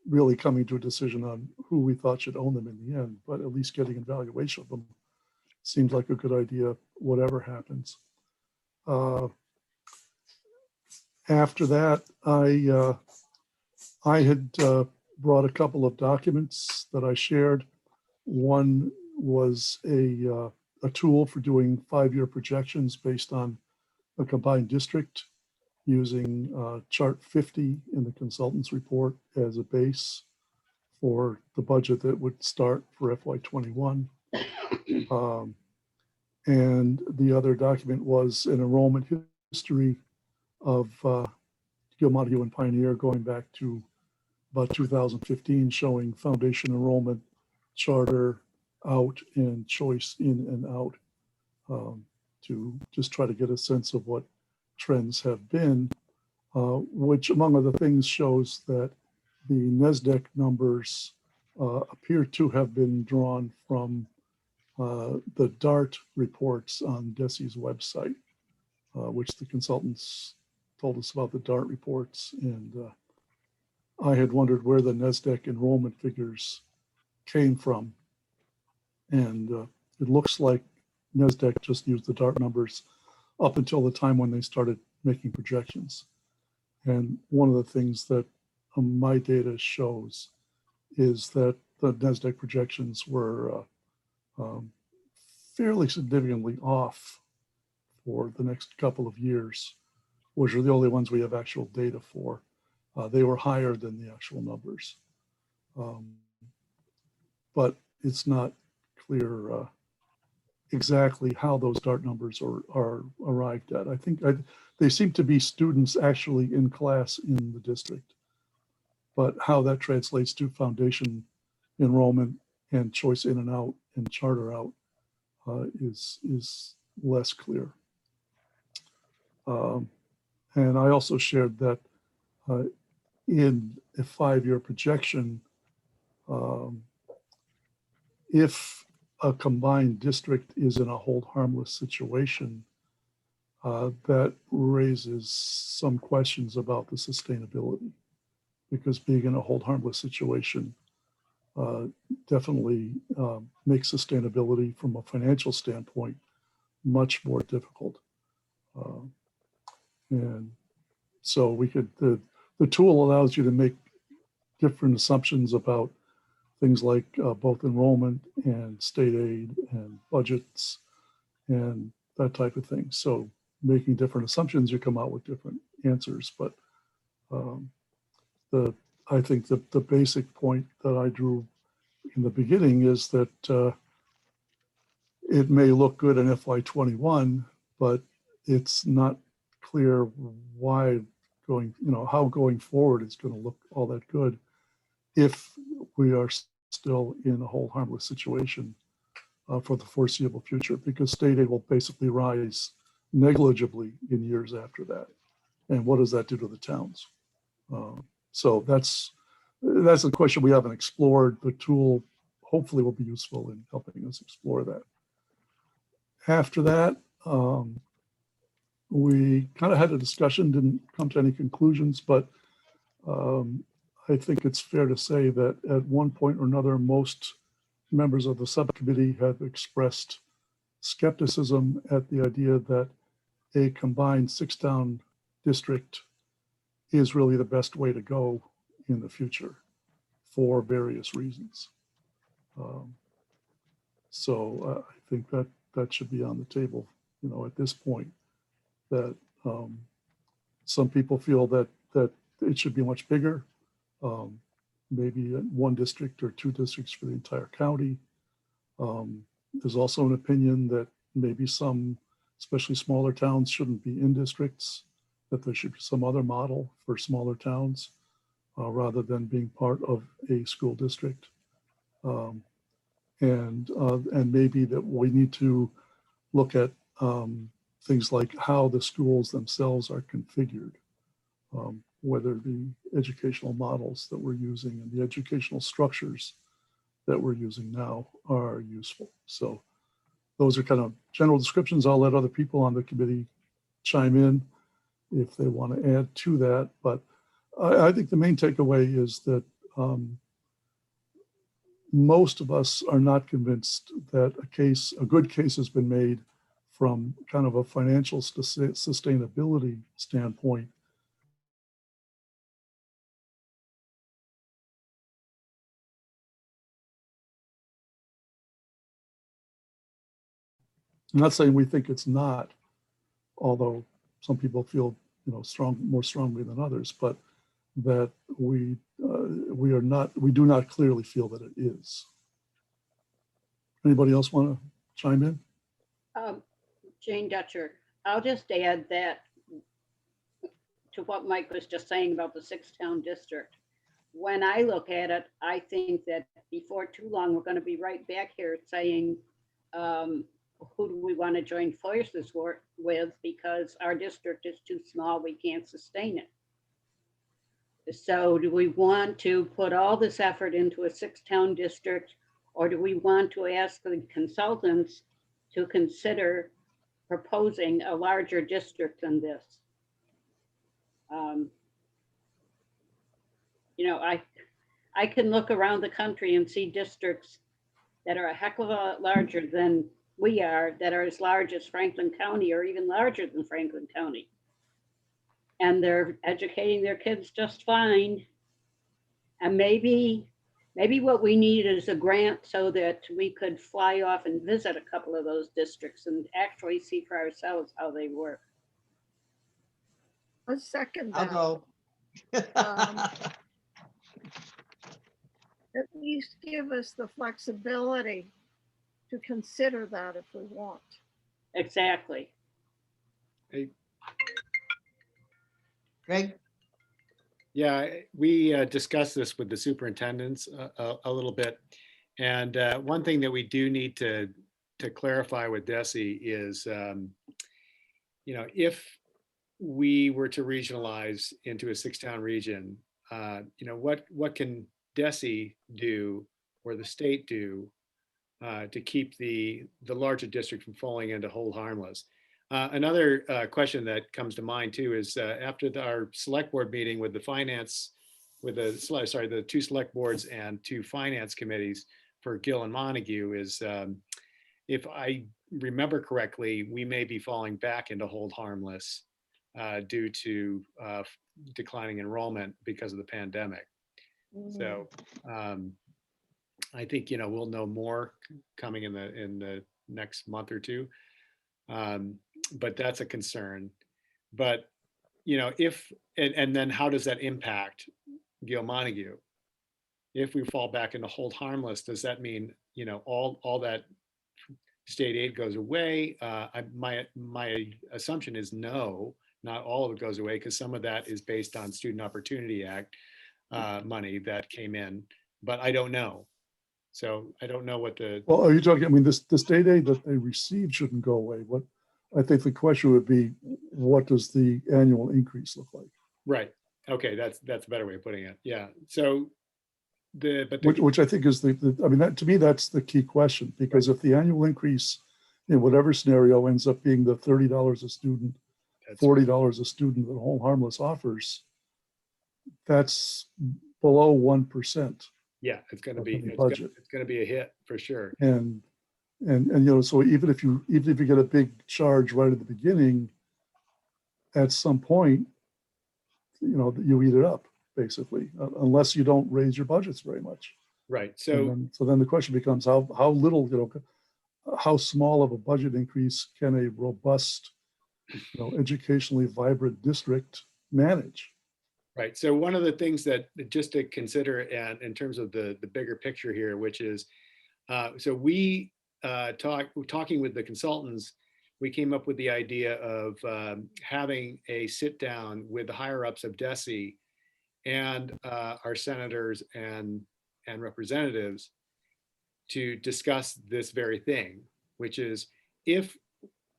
[SPEAKER 5] really coming to a decision on who we thought should own them in the end, but at least getting an evaluation of them seems like a good idea, whatever happens. After that, I had brought a couple of documents that I shared. One was a tool for doing 5-year projections based on a combined district using chart 50 in the consultant's report as a base for the budget that would start for FY21. And the other document was an enrollment history of Gil Montague and Pioneer going back to about 2015, showing foundation enrollment, charter out, and choice in and out, to just try to get a sense of what trends have been, which among other things shows that the NESDEC numbers appear to have been drawn from the DART reports on DESI's website, which the consultants told us about the DART reports. And I had wondered where the NESDEC enrollment figures came from. And it looks like NESDEC just used the DART numbers up until the time when they started making projections. And one of the things that my data shows is that the NESDEC projections were fairly significantly off for the next couple of years, which are the only ones we have actual data for. They were higher than the actual numbers. But it's not clear exactly how those DART numbers are arrived at. I think they seem to be students actually in class in the district, but how that translates to foundation enrollment and choice in and out and charter out is less clear. And I also shared that in a 5-year projection, if a combined district is in a hold harmless situation, that raises some questions about the sustainability, because being in a hold harmless situation definitely makes sustainability from a financial standpoint much more difficult. And So we could, the tool allows you to make different assumptions about things like both enrollment and state aid and budgets and that type of thing. So making different assumptions, you come out with different answers. But I think the basic point that I drew in the beginning is that it may look good in FY21, but it's not clear why how going forward it's going to look all that good if we are still in a hold harmless situation for the foreseeable future, because state aid will basically rise negligibly in years after that. And what does that do to the towns? So that's a question we haven't explored. The tool hopefully will be useful in helping us explore that. After that, we kind of had a discussion, didn't come to any conclusions, but I think it's fair to say that at one point or another, most members of the subcommittee have expressed skepticism at the idea that a combined 6-town district is really the best way to go in the future for various reasons. So I think that should be on the table, at this point, that some people feel that it should be much bigger, maybe one district or 2 districts for the entire county. There's also an opinion that maybe some, especially smaller towns, shouldn't be in districts, that there should be some other model for smaller towns rather than being part of a school district. And maybe that we need to look at things like how the schools themselves are configured, whether the educational models that we're using and the educational structures that we're using now are useful. So those are kind of general descriptions. I'll let other people on the committee chime in if they want to add to that. But I think the main takeaway is that most of us are not convinced that a good case has been made from kind of a financial sustainability standpoint. I'm not saying we think it's not, although some people feel more strongly than others, but that we do not clearly feel that it is. Anybody else want to chime in?
[SPEAKER 3] Jane Dutcher, I'll just add that to what Mike was just saying about the 6-town district. When I look at it, I think that before too long, we're going to be right back here saying, who do we want to join forces with, because our district is too small, we can't sustain it. So do we want to put all this effort into a 6-town district, or do we want to ask the consultants to consider proposing a larger district than this? I can look around the country and see districts that are a heck of a lot larger than we are, that are as large as Franklin County or even larger than Franklin County. And they're educating their kids just fine. And maybe what we need is a grant so that we could fly off and visit a couple of those districts and actually see for ourselves how they work.
[SPEAKER 10] A second.
[SPEAKER 2] I'll go.
[SPEAKER 10] At least give us the flexibility to consider that if we want.
[SPEAKER 3] Exactly.
[SPEAKER 1] Hey,
[SPEAKER 2] Greg?
[SPEAKER 1] yeah, we discussed this with the superintendents a little bit. And one thing that we do need to clarify with DESE is, if we were to regionalize into a 6-town region, what can DESE do or the state do to keep the larger district from falling into hold harmless? Another question that comes to mind too is after our select board meeting with the 2 select boards and 2 finance committees for Gill and Montague is, if I remember correctly, we may be falling back into hold harmless due to declining enrollment because of the pandemic. So I think, we'll know more coming in the next month or two. But that's a concern. But, if, and then how does that impact Gil Montague? If we fall back into hold harmless, does that mean, all that state aid goes away? My assumption is no, not all of it goes away, because some of that is based on Student Opportunity Act money that came in, but I don't know. So I don't know what the,
[SPEAKER 5] Well, are you talking, I mean, the state aid that they received shouldn't go away. What, I think the question would be, what does the annual increase look like?
[SPEAKER 1] right. Okay, that's a better way of putting it. Yeah. So
[SPEAKER 5] Which I think is I mean, that, to me, that's the key question, because if the annual increase in whatever scenario ends up being the $30 a student, $40 a student that Hold Harmless offers, that's below 1%.
[SPEAKER 1] yeah, it's going to be,
[SPEAKER 5] the budget.
[SPEAKER 1] it's going to be a hit for sure.
[SPEAKER 5] And so even if you get a big charge right at the beginning, at some point, you eat it up, basically, unless you don't raise your budgets very much.
[SPEAKER 1] Right.
[SPEAKER 5] So then the question becomes how little, how small of a budget increase can a robust, educationally vibrant district manage?
[SPEAKER 1] Right. So one of the things that just to consider, and in terms of the bigger picture here, which is, so we talking with the consultants, we came up with the idea of having a sit down with the higher ups of DESE and our senators and representatives to discuss this very thing, which is, if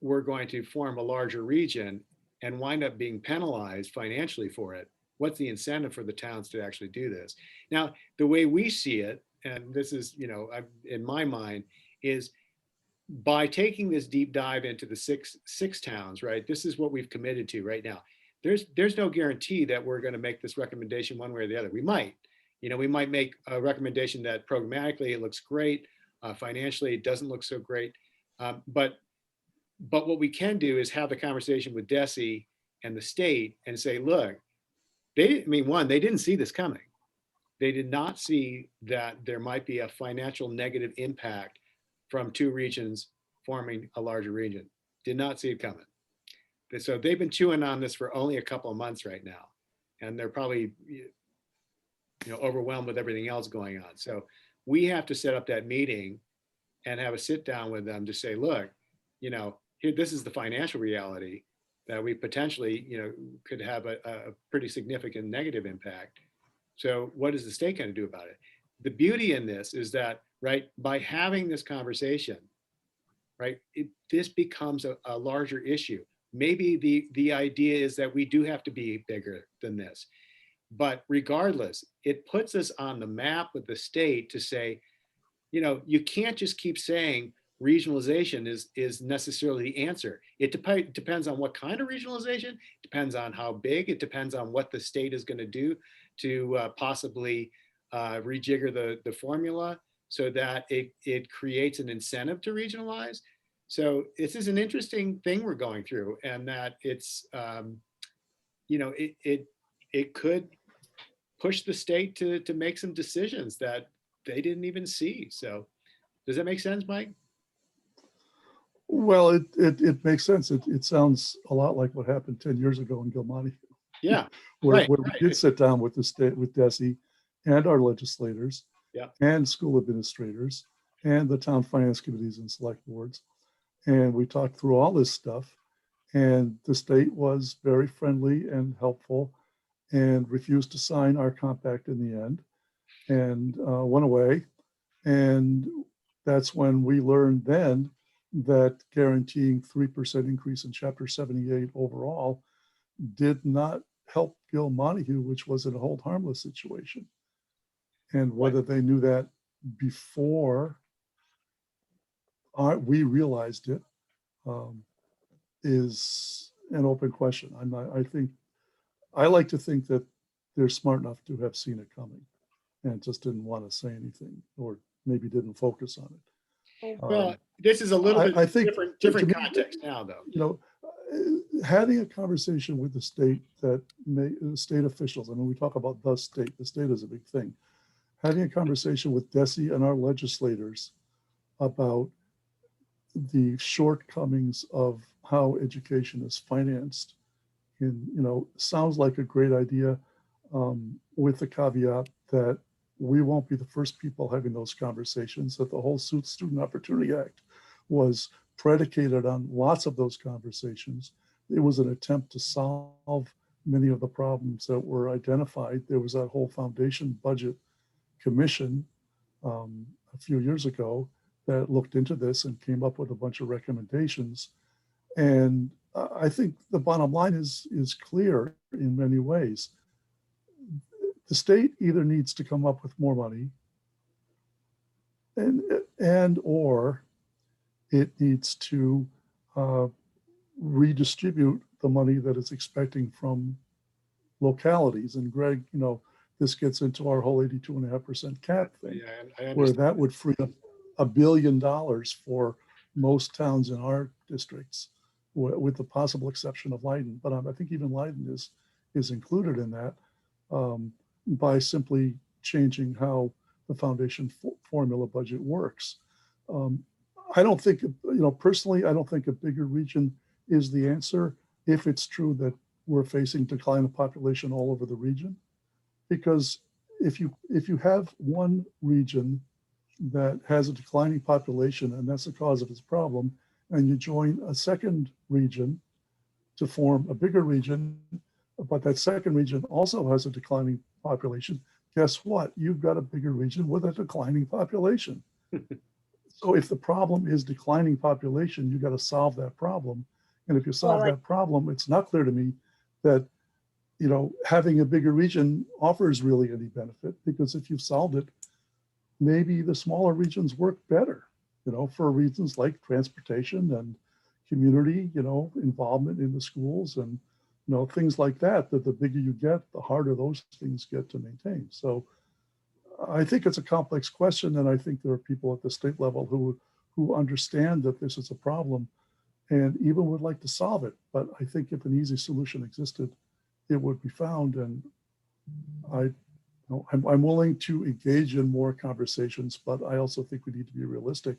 [SPEAKER 1] we're going to form a larger region and wind up being penalized financially for it, what's the incentive for the towns to actually do this? Now, the way we see it, and this is, in my mind, is by taking this deep dive into the six towns, right? This is what we've committed to right now. There's no guarantee that we're going to make this recommendation one way or the other. We might, we might make a recommendation that programmatically it looks great, financially it doesn't look so great, but what we can do is have the conversation with DESE and the state and say, look, they didn't see this coming. They did not see that there might be a financial negative impact from two regions forming a larger region. Did not see it coming. So they've been chewing on this for only a couple of months right now, and they're probably overwhelmed with everything else going on. So we have to set up that meeting and have a sit down with them to say, look, here, this is the financial reality that we potentially, could have a pretty significant negative impact. So what is the state going to do about it? The beauty in this is that, right, by having this conversation, right, this becomes a larger issue. Maybe the idea is that we do have to be bigger than this. But regardless, it puts us on the map with the state to say, you can't just keep saying regionalization is necessarily the answer. It depends on what kind of regionalization, depends on how big, it depends on what the state is going to do to possibly rejigger the formula so that it creates an incentive to regionalize. So this is an interesting thing we're going through, and that it's, it could push the state to make some decisions that they didn't even see. So does that make sense, Mike?
[SPEAKER 5] Well, it makes sense. It sounds a lot like what happened 10 years ago in Gilmani.
[SPEAKER 1] Yeah,
[SPEAKER 5] where we did sit down with the state, with DESE and our legislators, and school administrators and the town finance committees and select boards. And we talked through all this stuff, and the state was very friendly and helpful and refused to sign our compact in the end and went away. And that's when we learned then that guaranteeing 3% increase in Chapter 78 overall did not help Gil Montague, which was in a hold harmless situation. And whether they knew that before we realized it is an open question. I like to think that they're smart enough to have seen it coming and just didn't want to say anything, or maybe didn't focus on it.
[SPEAKER 1] Well, this is a little bit different context now, though.
[SPEAKER 5] having a conversation with the state state officials, I mean, we talk about the state is a big thing. Having a conversation with DESE and our legislators about the shortcomings of how education is financed sounds like a great idea, with the caveat that we won't be the first people having those conversations, that the whole Student Opportunity Act was predicated on lots of those conversations. It was an attempt to solve many of the problems that were identified. There was that whole foundation budget commission a few years ago that looked into this and came up with a bunch of recommendations. And I think the bottom line is clear in many ways. The state either needs to come up with more money or it needs to redistribute the money that it's expecting from localities. And Greg, this gets into our whole 82.5% cap thing,
[SPEAKER 1] I
[SPEAKER 5] where
[SPEAKER 1] understand.
[SPEAKER 5] that would free up $1 billion for most towns in our districts, with the possible exception of Leiden. But I think even Leiden is included in that, by simply changing how the foundation formula budget works. I don't think, personally, I don't think a bigger region is the answer if it's true that we're facing decline of population all over the region. Because if you have one region that has a declining population and that's the cause of its problem, and you join a second region to form a bigger region, but that second region also has a declining population, guess what? You've got a bigger region with a declining population. So if the problem is declining population, you got to solve that problem. And if you solve that problem, it's not clear to me that having a bigger region offers really any benefit, because if you've solved it, maybe the smaller regions work better, for reasons like transportation and community, involvement in the schools and, things like that, that the bigger you get, the harder those things get to maintain. So I think it's a complex question. And I think there are people at the state level who understand that this is a problem and even would like to solve it. But I think if an easy solution existed, it would be found. And I'm willing to engage in more conversations, but I also think we need to be realistic.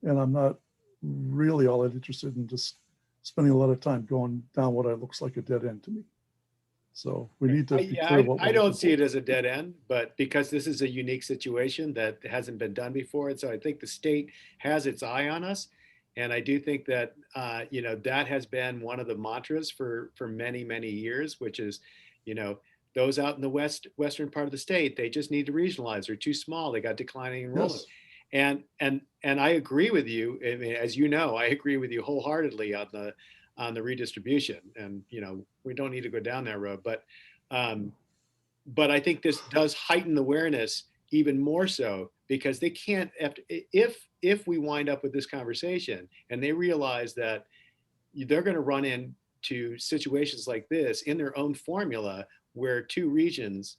[SPEAKER 5] And I'm not really all that interested in just spending a lot of time going down what looks like a dead end to me. So we need to be clear what
[SPEAKER 1] I don't see it as a dead end, but because this is a unique situation that hasn't been done before. And so I think the state has its eye on us. And I do think that, that has been one of the mantras for many, many years, which is, those out in the western part of the state, they just need to regionalize. They're too small. They got declining enrollment.
[SPEAKER 5] Yes.
[SPEAKER 1] And I agree with you. I mean, as you know, I agree with you wholeheartedly on the redistribution. And we don't need to go down that road. But I think this does heighten the awareness even more so, because they can't, if we wind up with this conversation and they realize that they're going to run into situations like this in their own formula, where two regions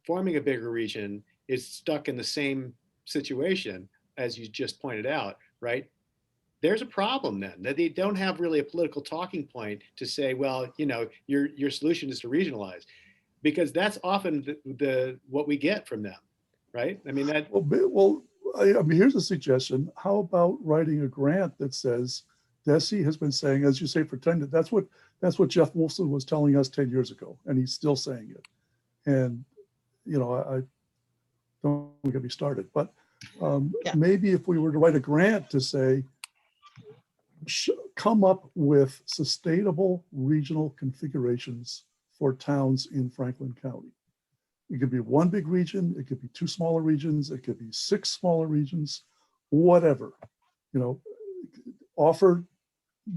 [SPEAKER 1] forming a bigger region is stuck in the same situation, as you just pointed out, right? There's a problem then, that they don't have really a political talking point to say, well, your solution is to regionalize, because that's often the what we get from them, right? I mean, that.
[SPEAKER 5] Well, I mean, here's a suggestion. How about writing a grant that says, DESE has been saying, as you say, for 10, that's what Jeff Wolfson was telling us 10 years ago, and he's still saying it. And, I don't get me started, but maybe if we were to write a grant to say, come up with sustainable regional configurations for towns in Franklin County. It could be one big region, it could be two smaller regions, it could be 6 smaller regions, whatever. Offer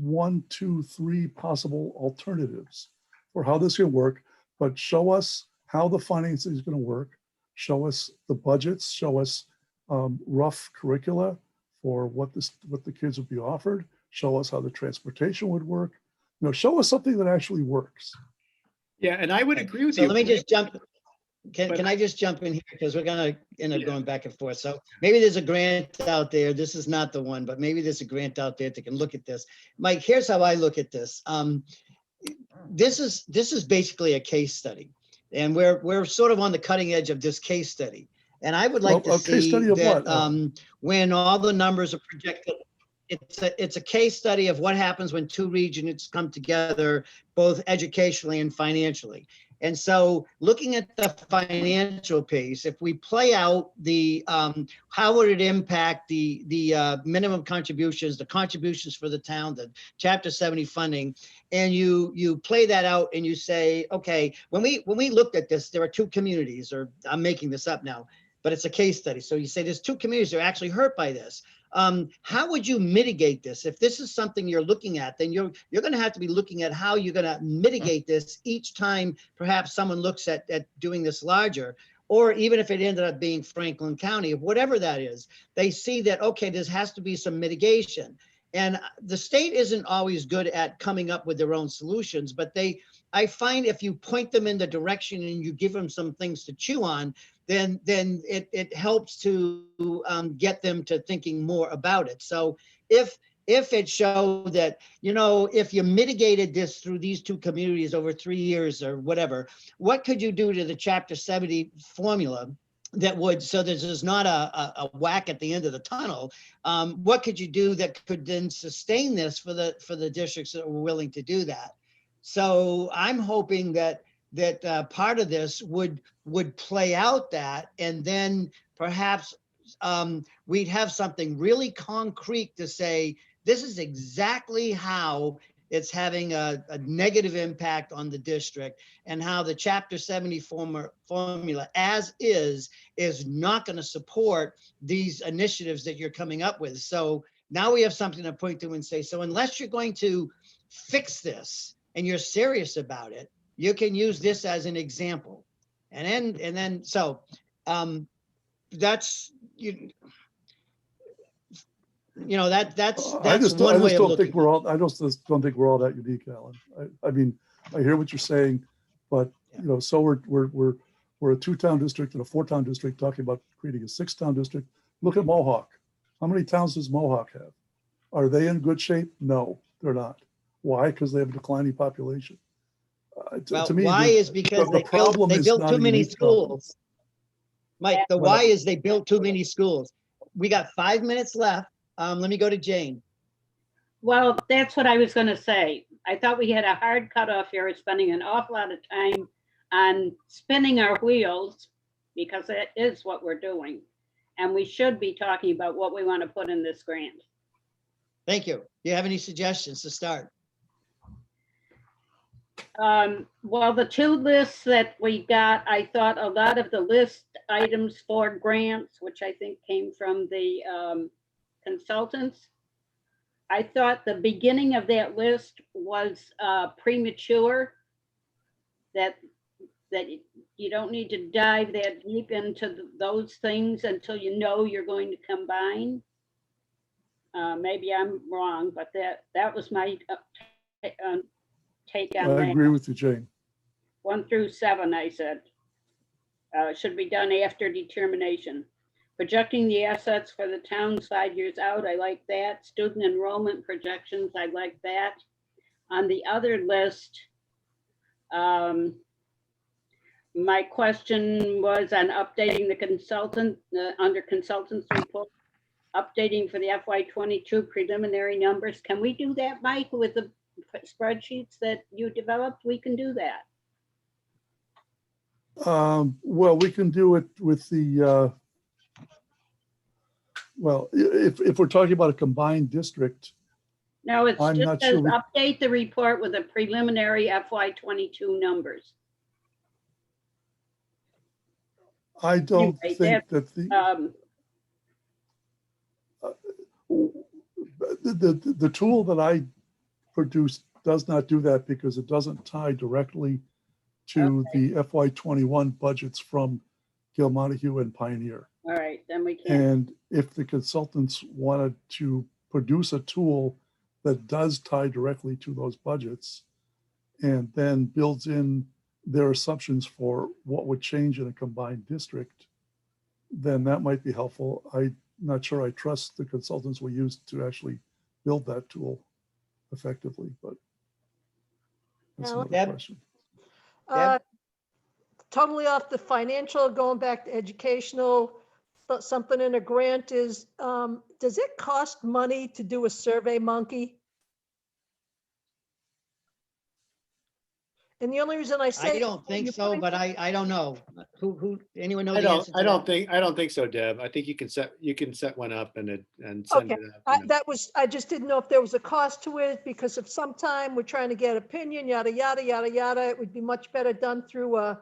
[SPEAKER 5] 1, 2, 3 possible alternatives for how this can work, but show us how the financing is going to work, show us the budgets, show us rough curricula for what the kids would be offered, show us how the transportation would work, show us something that actually works.
[SPEAKER 1] Yeah, and I would agree with
[SPEAKER 2] So
[SPEAKER 1] you.
[SPEAKER 2] let me just jump Can I just jump in here? Because we're gonna end up
[SPEAKER 1] Yeah.
[SPEAKER 2] going back and forth. So maybe there's a grant out there. This is not the one, but maybe there's a grant out there that can look at this. Mike, here's how I look at this. This is basically a case study. And we're sort of on the cutting edge of this case study. And I would like
[SPEAKER 5] Well,
[SPEAKER 2] to
[SPEAKER 5] a case
[SPEAKER 2] see
[SPEAKER 5] study of
[SPEAKER 2] that
[SPEAKER 5] what, Alan?
[SPEAKER 2] when all the numbers are projected, it's a case study of what happens when two regions come together, both educationally and financially. And so looking at the financial piece, if we play out the, how would it impact the minimum contributions, the contributions for the town, the Chapter 70 funding, and you play that out and you say, okay, when we looked at this, there are two communities, or I'm making this up now, but it's a case study. So you say there's two communities that are actually hurt by this. How would you mitigate this? If this is something you're looking at, then you're going to have to be looking at how you're going to mitigate this each time perhaps someone looks at doing this larger, or even if it ended up being Franklin County, whatever that is, they see that, okay, there has to be some mitigation. And the state isn't always good at coming up with their own solutions, but I find if you point them in the direction and you give them some things to chew on, then it helps to get them to thinking more about it. So if it showed that, if you mitigated this through these two communities over 3 years or whatever, what could you do to the Chapter 70 formula that would, so there's not a whack at the end of the tunnel? What could you do that could then sustain this for the districts that were willing to do that? So I'm hoping that part of this would play out that, and then perhaps we'd have something really concrete to say, this is exactly how it's having a negative impact on the district, and how the Chapter 70 formula as is not going to support these initiatives that you're coming up with. So now we have something to point to and say, so unless you're going to fix this and you're serious about it, you can use this as an example. And then so that's
[SPEAKER 5] I just
[SPEAKER 2] one way of
[SPEAKER 5] don't
[SPEAKER 2] looking.
[SPEAKER 5] think we're all, I just don't think we're all that unique, Alan. I mean, I hear what you're saying, but so we're a 2-town district and a 4-town district talking about creating a 6-town district. Look at Mohawk. How many towns does Mohawk have? Are they in good shape? No, they're not. Why? Because they have a declining population.
[SPEAKER 2] Well,
[SPEAKER 5] to me,
[SPEAKER 2] why is because
[SPEAKER 5] the problem
[SPEAKER 2] they
[SPEAKER 5] is
[SPEAKER 2] built
[SPEAKER 5] not
[SPEAKER 2] too
[SPEAKER 5] a
[SPEAKER 2] many
[SPEAKER 5] unique problem.
[SPEAKER 2] schools. Mike, the why is they built too many schools. We got 5 minutes left. Let me go to Jane.
[SPEAKER 3] Well, that's what I was going to say. I thought we had a hard cutoff here, spending an awful lot of time on spinning our wheels, because that is what we're doing. And we should be talking about what we want to put in this grant.
[SPEAKER 2] Thank you. Do you have any suggestions to start?
[SPEAKER 3] Well, the two lists that we got, I thought a lot of the list items for grants, which I think came from the consultants, I thought the beginning of that list was premature, that you don't need to dive that deep into those things until you know you're going to combine. Maybe I'm wrong, but that was my take on that.
[SPEAKER 5] I agree with you, Jane.
[SPEAKER 3] 1 through 7, I said, should be done after determination. Projecting the assets for the town 5 years out, I like that. Student enrollment projections, I like that. On the other list, my question was on updating the consultant, under consultants report, updating for the FY22 preliminary numbers. Can we do that, Mike, with the spreadsheets that you developed? We can do that.
[SPEAKER 5] Well, we can do it with the, well, if we're talking about a combined district,
[SPEAKER 3] No, it's
[SPEAKER 5] I'm
[SPEAKER 3] just
[SPEAKER 5] not
[SPEAKER 3] says
[SPEAKER 5] sure we-
[SPEAKER 3] update the report with the preliminary FY22 numbers.
[SPEAKER 5] I don't
[SPEAKER 3] Anyway,
[SPEAKER 5] think that the tool that I produced does not do that, because it doesn't tie directly to the FY21 budgets from Gil Montague and Pioneer.
[SPEAKER 3] All right, then we can't.
[SPEAKER 5] And if the consultants wanted to produce a tool that does tie directly to those budgets and then builds in their assumptions for what would change in a combined district, then that might be helpful. I'm not sure I trust the consultants we used to actually build that tool effectively, but that's
[SPEAKER 6] Now,
[SPEAKER 5] another
[SPEAKER 2] Deb?
[SPEAKER 5] question.
[SPEAKER 6] Uh, Totally off the financial, going back to educational, but something in a grant is, does it cost money to do a Survey Monkey? And the only reason I say.
[SPEAKER 2] I don't think so, but I don't know. Anyone know
[SPEAKER 1] I
[SPEAKER 2] the
[SPEAKER 1] don't,
[SPEAKER 2] answer to
[SPEAKER 1] I don't
[SPEAKER 2] that?
[SPEAKER 1] think, I don't think so, Deb. I think you can set one up and send
[SPEAKER 6] Okay,
[SPEAKER 1] it out. you know.
[SPEAKER 6] that was, I just didn't know if there was a cost to it, because if sometime we're trying to get opinion, yada, yada, yada, yada, it would be much better done through a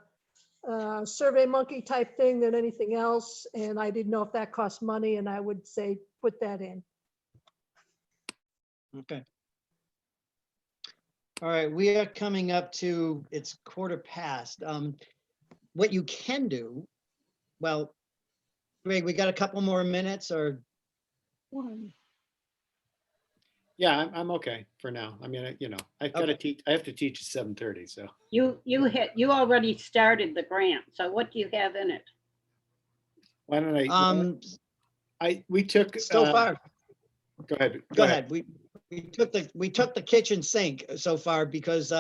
[SPEAKER 6] Survey Monkey type thing than anything else. And I didn't know if that cost money, and I would say, put that in.
[SPEAKER 2] Okay. All right, we are coming up to, it's 1:15. What you can do, well, Greg, we got a couple more minutes, or
[SPEAKER 1] Yeah, I'm okay for now. I mean, I've got to
[SPEAKER 2] Okay.
[SPEAKER 1] teach, I have to teach at 7:30, so.
[SPEAKER 3] You already started the grant, so what do you have in it?
[SPEAKER 1] Why don't we took.
[SPEAKER 2] so far,
[SPEAKER 1] Go ahead.
[SPEAKER 2] go ahead. We took the kitchen sink so far because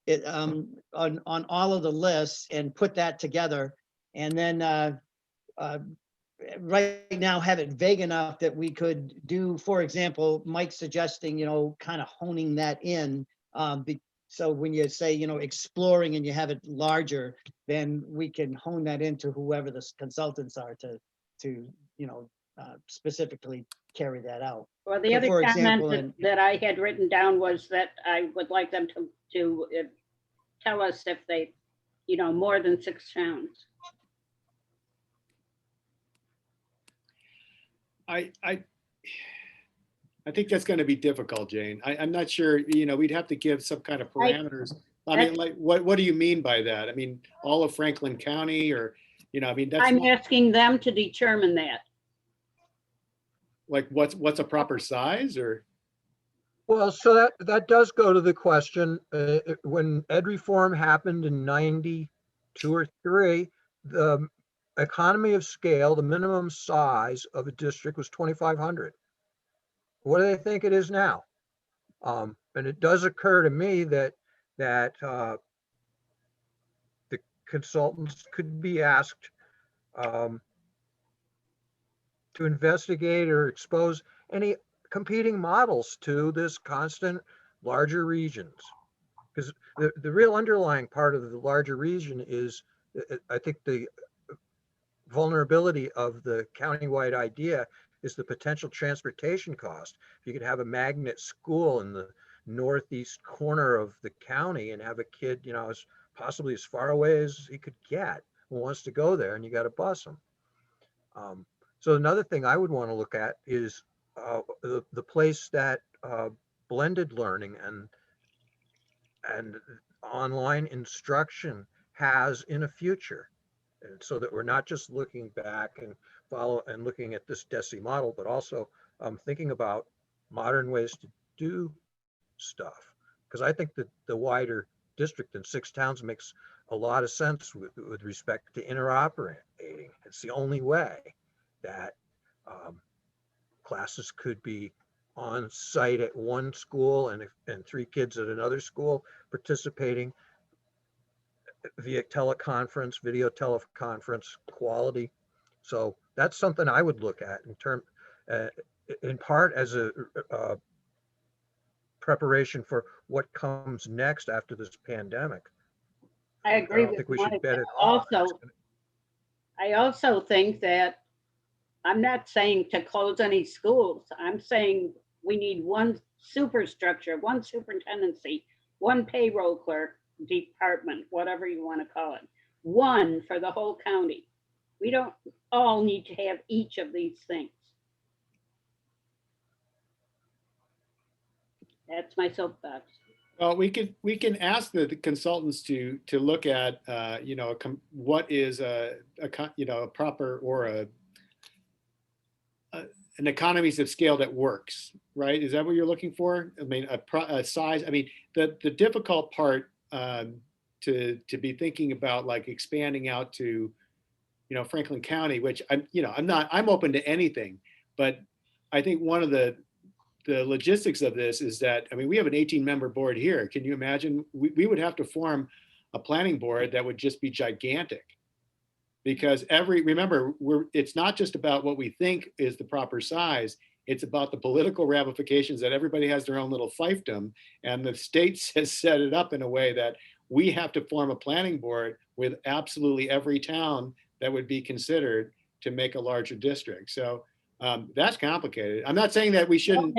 [SPEAKER 2] it on all of the lists and put that together, and then right now have it vague enough that we could do, for example, Mike suggesting, kind of honing that in. So when you say, exploring, and you have it larger, then we can hone that into whoever the consultants are to specifically carry that out.
[SPEAKER 3] Well, the
[SPEAKER 2] So
[SPEAKER 3] other
[SPEAKER 2] for
[SPEAKER 3] comment
[SPEAKER 2] example,
[SPEAKER 3] that I had written down was that I would like them to tell us if they, more than 6 towns.
[SPEAKER 1] I think that's going to be difficult, Jane. I'm not sure, we'd have to give some kind of parameters. I mean, like, what do you mean by that? I mean, all of Franklin County, or, I mean, that's
[SPEAKER 3] I'm asking them to determine that.
[SPEAKER 1] like, what's a proper size, or?
[SPEAKER 13] Well, so that does go to the question, when ed reform happened in 92 or 3, the economy of scale, the minimum size of a district was 2,500. What do they think it is now? And it does occur to me that the consultants could be asked to investigate or expose any competing models to this constant larger regions. Because the real underlying part of the larger region is, I think, the vulnerability of the countywide idea is the potential transportation cost. If you could have a magnet school in the northeast corner of the county and have a kid, as possibly as far away as he could get, who wants to go there, and you got to bus them. So another thing I would want to look at is the place that blended learning and online instruction has in a future. And so that we're not just looking back and looking at this DESI model, but also thinking about modern ways to do stuff. Because I think that the wider district in 6 towns makes a lot of sense with respect to interoperating. It's the only way that classes could be on site at one school and 3 kids at another school participating via teleconference, video teleconference quality. So that's something I would look at in part as a preparation for what comes next after this pandemic.
[SPEAKER 3] I agree
[SPEAKER 13] I don't
[SPEAKER 3] with
[SPEAKER 13] think we
[SPEAKER 3] Mike.
[SPEAKER 13] should bet it off.
[SPEAKER 3] I also think that I'm not saying to close any schools. I'm saying we need one superstructure, one superintendency, one payroll clerk department, whatever you want to call it, one for the whole county. We don't all need to have each of these things. That's my soapbox.
[SPEAKER 1] Well, we can ask the consultants to look at, what is a proper, or an economies of scale that works, right? Is that what you're looking for? I mean, a size. I mean, the difficult part to be thinking about like expanding out to, Franklin County, which I'm open to anything, but I think one of the logistics of this is that, I mean, we have an 18-member board here. Can you imagine? We would have to form a planning board that would just be gigantic. Because remember, it's not just about what we think is the proper size, it's about the political ramifications that everybody has their own little fiefdom. And the state has set it up in a way that we have to form a planning board with absolutely every town that would be considered to make a larger district. So that's complicated. I'm not saying that we shouldn't.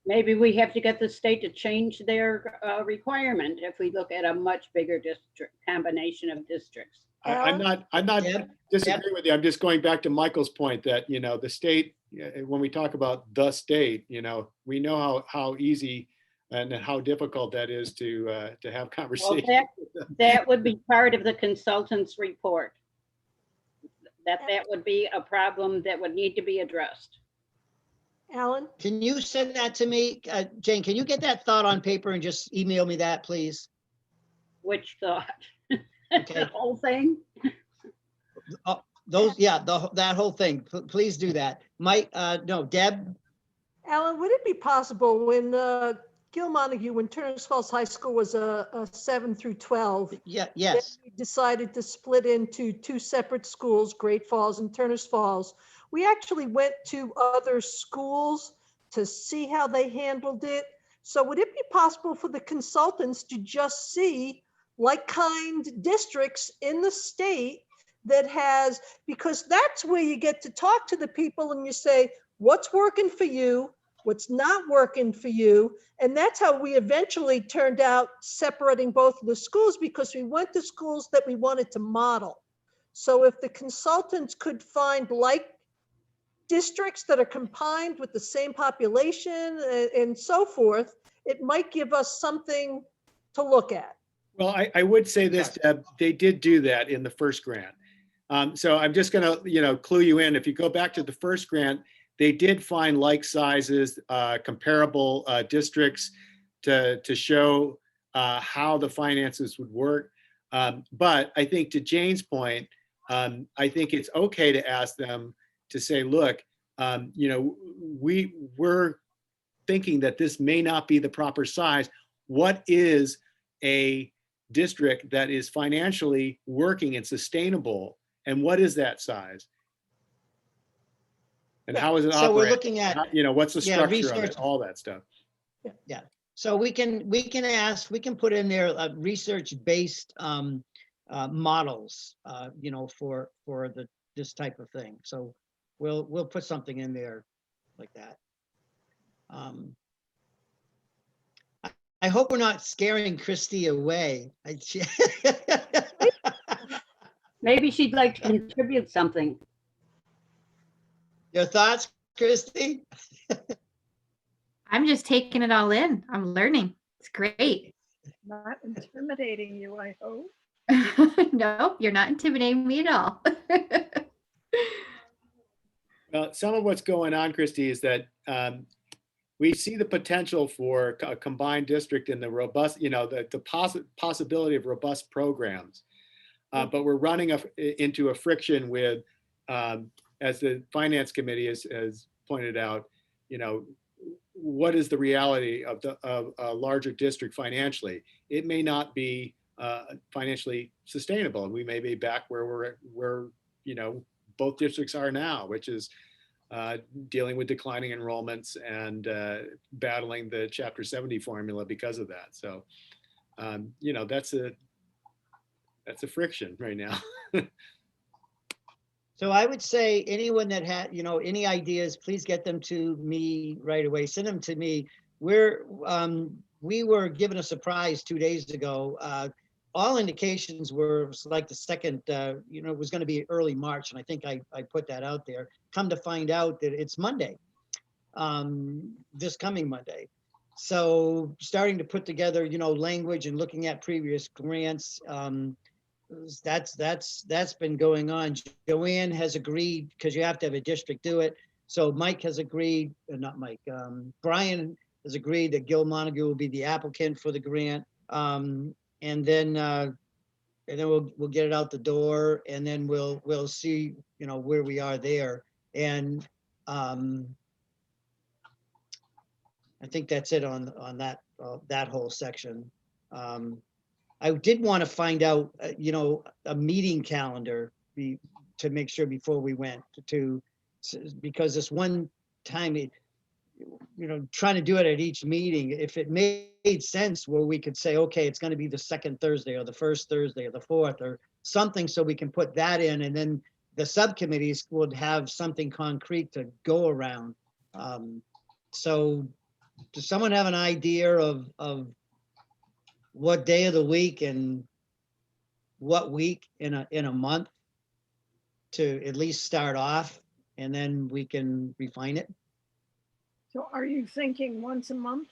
[SPEAKER 3] Maybe we have to get the state to change their requirement if we look at a much bigger district, combination of districts.
[SPEAKER 1] I'm not disagreeing with you. I'm just going back to Michael's point that, the state, when we talk about the state, we know how easy and how difficult that is to have conversations.
[SPEAKER 3] Well, that would be part of the consultant's report. That would be a problem that would need to be addressed.
[SPEAKER 6] Alan?
[SPEAKER 2] Can you send that to me? Jane, can you get that thought on paper and just email me that, please?
[SPEAKER 3] Which thought?
[SPEAKER 2] Okay.
[SPEAKER 3] The whole thing?
[SPEAKER 2] That whole thing. Please do that. Mike, no, Deb?
[SPEAKER 6] Alan, would it be possible when Gil Montague, when Turner's Falls High School was a 7 through 12?
[SPEAKER 2] Yes.
[SPEAKER 6] We decided to split into two separate schools, Great Falls and Turner's Falls. We actually went to other schools to see how they handled it. So would it be possible for the consultants to just see like-kind districts in the state that has, because that's where you get to talk to the people and you say, what's working for you, what's not working for you. And that's how we eventually turned out separating both of the schools, because we went to schools that we wanted to model. So if the consultants could find like districts that are combined with the same population and so forth, it might give us something to look at.
[SPEAKER 1] Well, I would say this, Deb, they did do that in the first grant. So I'm just going to, clue you in. If you go back to the first grant, they did find like sizes, comparable districts to show how the finances would work. But I think to Jane's point, I think it's okay to ask them to say, look, we're thinking that this may not be the proper size. What is a district that is financially working and sustainable, and what is that size? And how is it operating?
[SPEAKER 2] So we're looking at,
[SPEAKER 1] what's the structure of
[SPEAKER 2] research.
[SPEAKER 1] it, all that stuff.
[SPEAKER 2] Yeah. So we can put in there research-based models, for this type of thing. So we'll put something in there like that. I hope we're not scaring Christy away.
[SPEAKER 3] Maybe she'd like to contribute something.
[SPEAKER 2] Your thoughts, Christy?
[SPEAKER 8] I'm just taking it all in. I'm learning. It's great.
[SPEAKER 10] Not intimidating you, I hope.
[SPEAKER 8] No, you're not intimidating me at all.
[SPEAKER 1] Well, some of what's going on, Christy, is that we see the potential for a combined district and the robust, the possibility of robust programs. But we're running into a friction with, as the Finance Committee has pointed out, what is the reality of a larger district financially? It may not be financially sustainable, and we may be back where both districts are now, which is dealing with declining enrollments and battling the Chapter 70 formula because of that. So, that's a friction right now.
[SPEAKER 2] So I would say anyone that had, any ideas, please get them to me right away. Send them to me. We were given a surprise 2 days ago. All indications were, it was like the second, it was going to be early March. And I think I put that out there. Come to find out that it's Monday, this coming Monday. So starting to put together, language and looking at previous grants. That's been going on. Joanne has agreed, because you have to have a district do it. So Mike has agreed, not Mike, Brian has agreed that Gil Montague will be the applicant for the grant. And then we'll get it out the door, and then we'll see, you know, where we are there. And I think that's it on that whole section. I did want to find out, you know, a meeting calendar to make sure before we went because this one time, you know, trying to do it at each meeting, if it made sense where we could say, okay, it's going to be the second Thursday or the first Thursday or the fourth or something, so we can put that in, and then the subcommittees would have something concrete to go around. So does someone have an idea of what day of the week and what week in a month to at least start off, and then we can refine it?
[SPEAKER 10] So are you thinking once a month?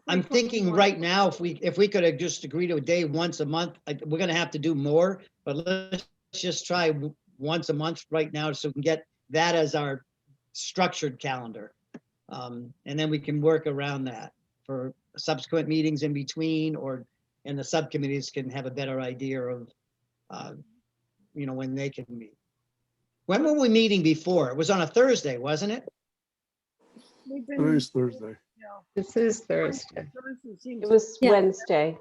[SPEAKER 2] I'm thinking right now, if we could have just agreed to a day once a month, we're gonna have to do more, but let's just try once a month right now, so we can get that as our structured calendar. And then we can work around that for subsequent meetings in between, and the subcommittees can have a better idea of, you know, when they can meet. When were we meeting before? It was on a Thursday, wasn't it?
[SPEAKER 5] Today's Thursday.
[SPEAKER 11] This is Thursday.
[SPEAKER 4] It was Wednesday.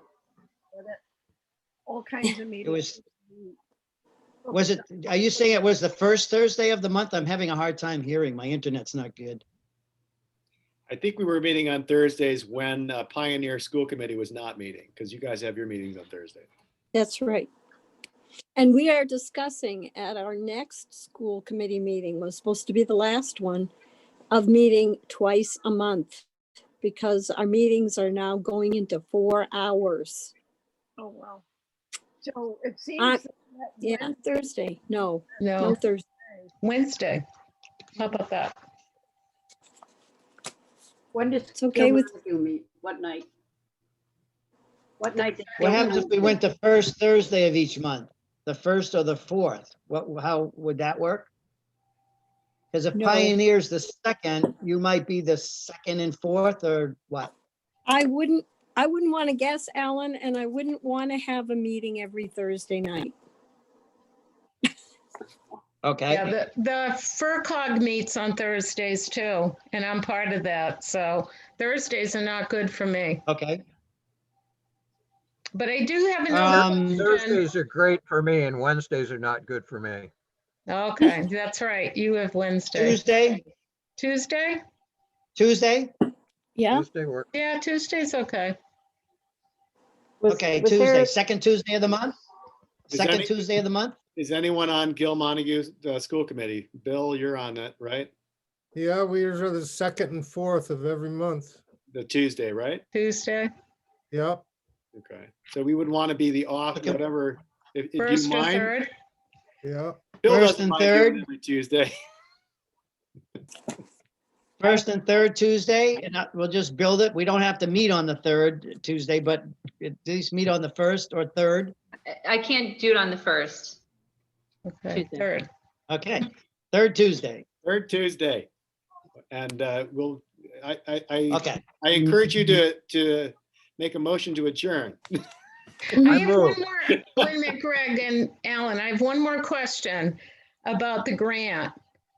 [SPEAKER 10] All kinds of meetings.
[SPEAKER 2] Was it, are you saying it was the first Thursday of the month? I'm having a hard time hearing. My internet's not good.
[SPEAKER 1] I think we were meeting on Thursdays when Pioneer School Committee was not meeting, because you guys have your meetings on Thursday.
[SPEAKER 10] That's right. And we are discussing at our next school committee meeting, was supposed to be the last one, of meeting twice a month, because our meetings are now going into 4 hours.
[SPEAKER 6] Oh, wow. So it
[SPEAKER 10] Uh,
[SPEAKER 6] seems.
[SPEAKER 10] Yeah, Thursday. No Thursday.
[SPEAKER 11] Wednesday. How about that?
[SPEAKER 3] When does
[SPEAKER 10] It's okay with-
[SPEAKER 3] you meet? What night? What night? did
[SPEAKER 2] What happens if we
[SPEAKER 3] Gilmore
[SPEAKER 2] went the first Thursday of each month, the first or the fourth? How would that work? Because if
[SPEAKER 10] No.
[SPEAKER 2] Pioneer's the second, you might be the second and fourth, or what?
[SPEAKER 10] I wouldn't want to guess, Alan, and I wouldn't want to have a meeting every Thursday night.
[SPEAKER 2] Okay,
[SPEAKER 11] Yeah, the FERCog meets on Thursdays too, and I'm part of that. So Thursdays are not good for me.
[SPEAKER 2] okay.
[SPEAKER 11] But I do have another question.
[SPEAKER 13] Thursdays are great for me and Wednesdays are not good for me.
[SPEAKER 11] Okay, that's right. You have Wednesday.
[SPEAKER 2] Tuesday,
[SPEAKER 11] Tuesday?
[SPEAKER 2] Tuesday?
[SPEAKER 10] Yeah,
[SPEAKER 13] Tuesday work.
[SPEAKER 11] Yeah, Tuesday's okay.
[SPEAKER 2] Okay,
[SPEAKER 4] was
[SPEAKER 2] Tuesday,
[SPEAKER 4] there-
[SPEAKER 2] second Tuesday of the month?
[SPEAKER 1] Is
[SPEAKER 2] Second
[SPEAKER 1] any-
[SPEAKER 2] Tuesday of the month?
[SPEAKER 1] Is anyone on Gil Montague's school committee? Bill, you're on it, right?
[SPEAKER 9] Yeah, we are the second and fourth of every month.
[SPEAKER 1] The Tuesday, right?
[SPEAKER 11] Tuesday,
[SPEAKER 9] Yep.
[SPEAKER 1] Okay. So we would want to be the off,
[SPEAKER 2] Okay.
[SPEAKER 1] whatever. If you
[SPEAKER 11] first or
[SPEAKER 1] mind,
[SPEAKER 11] third.
[SPEAKER 9] Yeah.
[SPEAKER 1] Bill
[SPEAKER 2] First
[SPEAKER 1] doesn't
[SPEAKER 2] and
[SPEAKER 1] mind doing
[SPEAKER 2] third?
[SPEAKER 1] it every Tuesday.
[SPEAKER 2] First and third Tuesday, and we'll just build it. We don't have to meet on the third Tuesday, but at least meet on the first or third.
[SPEAKER 12] I can't do it on the first.
[SPEAKER 11] Okay,
[SPEAKER 3] Tuesday.
[SPEAKER 11] third.
[SPEAKER 2] Okay, third Tuesday.
[SPEAKER 1] Third Tuesday. And I
[SPEAKER 2] Okay,
[SPEAKER 1] encourage you to make a motion to adjourn.
[SPEAKER 11] I have one
[SPEAKER 13] move.
[SPEAKER 11] more, wait a minute, Greg and Alan, I have one more question about the grant.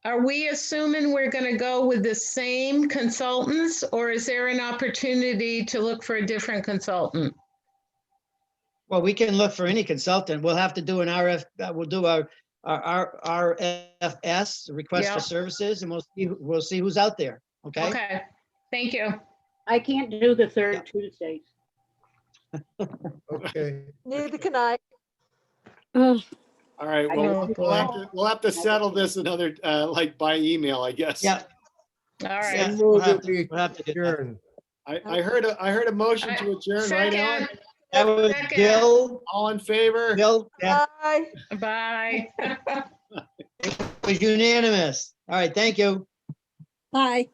[SPEAKER 11] Are we assuming we're going to go with the same consultants, or is there an opportunity to look for a different consultant?
[SPEAKER 2] well, we can look for any consultant. We'll have to do an we'll do our RFS, request
[SPEAKER 11] Yeah.
[SPEAKER 2] for services, and we'll see who's out there. Okay?
[SPEAKER 11] Okay, thank you.
[SPEAKER 3] I can't do the third Tuesdays.
[SPEAKER 9] Okay.
[SPEAKER 6] Neither can I.
[SPEAKER 10] oh,
[SPEAKER 1] All right.
[SPEAKER 3] I
[SPEAKER 1] Well,
[SPEAKER 11] know.
[SPEAKER 1] we'll have to settle this another, like by email, I guess.
[SPEAKER 2] Yeah.
[SPEAKER 11] All right.
[SPEAKER 2] Yeah,
[SPEAKER 9] So
[SPEAKER 2] we'll
[SPEAKER 9] move
[SPEAKER 2] have
[SPEAKER 9] that
[SPEAKER 2] to-
[SPEAKER 9] we
[SPEAKER 2] we'll have to do that.
[SPEAKER 9] adjourn.
[SPEAKER 1] I heard a motion to adjourn, right, Alan?
[SPEAKER 11] Second,
[SPEAKER 2] That was
[SPEAKER 11] Second.
[SPEAKER 2] Bill.
[SPEAKER 1] All in favor?
[SPEAKER 2] Bill, yeah,
[SPEAKER 6] Bye.
[SPEAKER 11] bye.
[SPEAKER 2] it was unanimous. All right, thank you.
[SPEAKER 10] bye.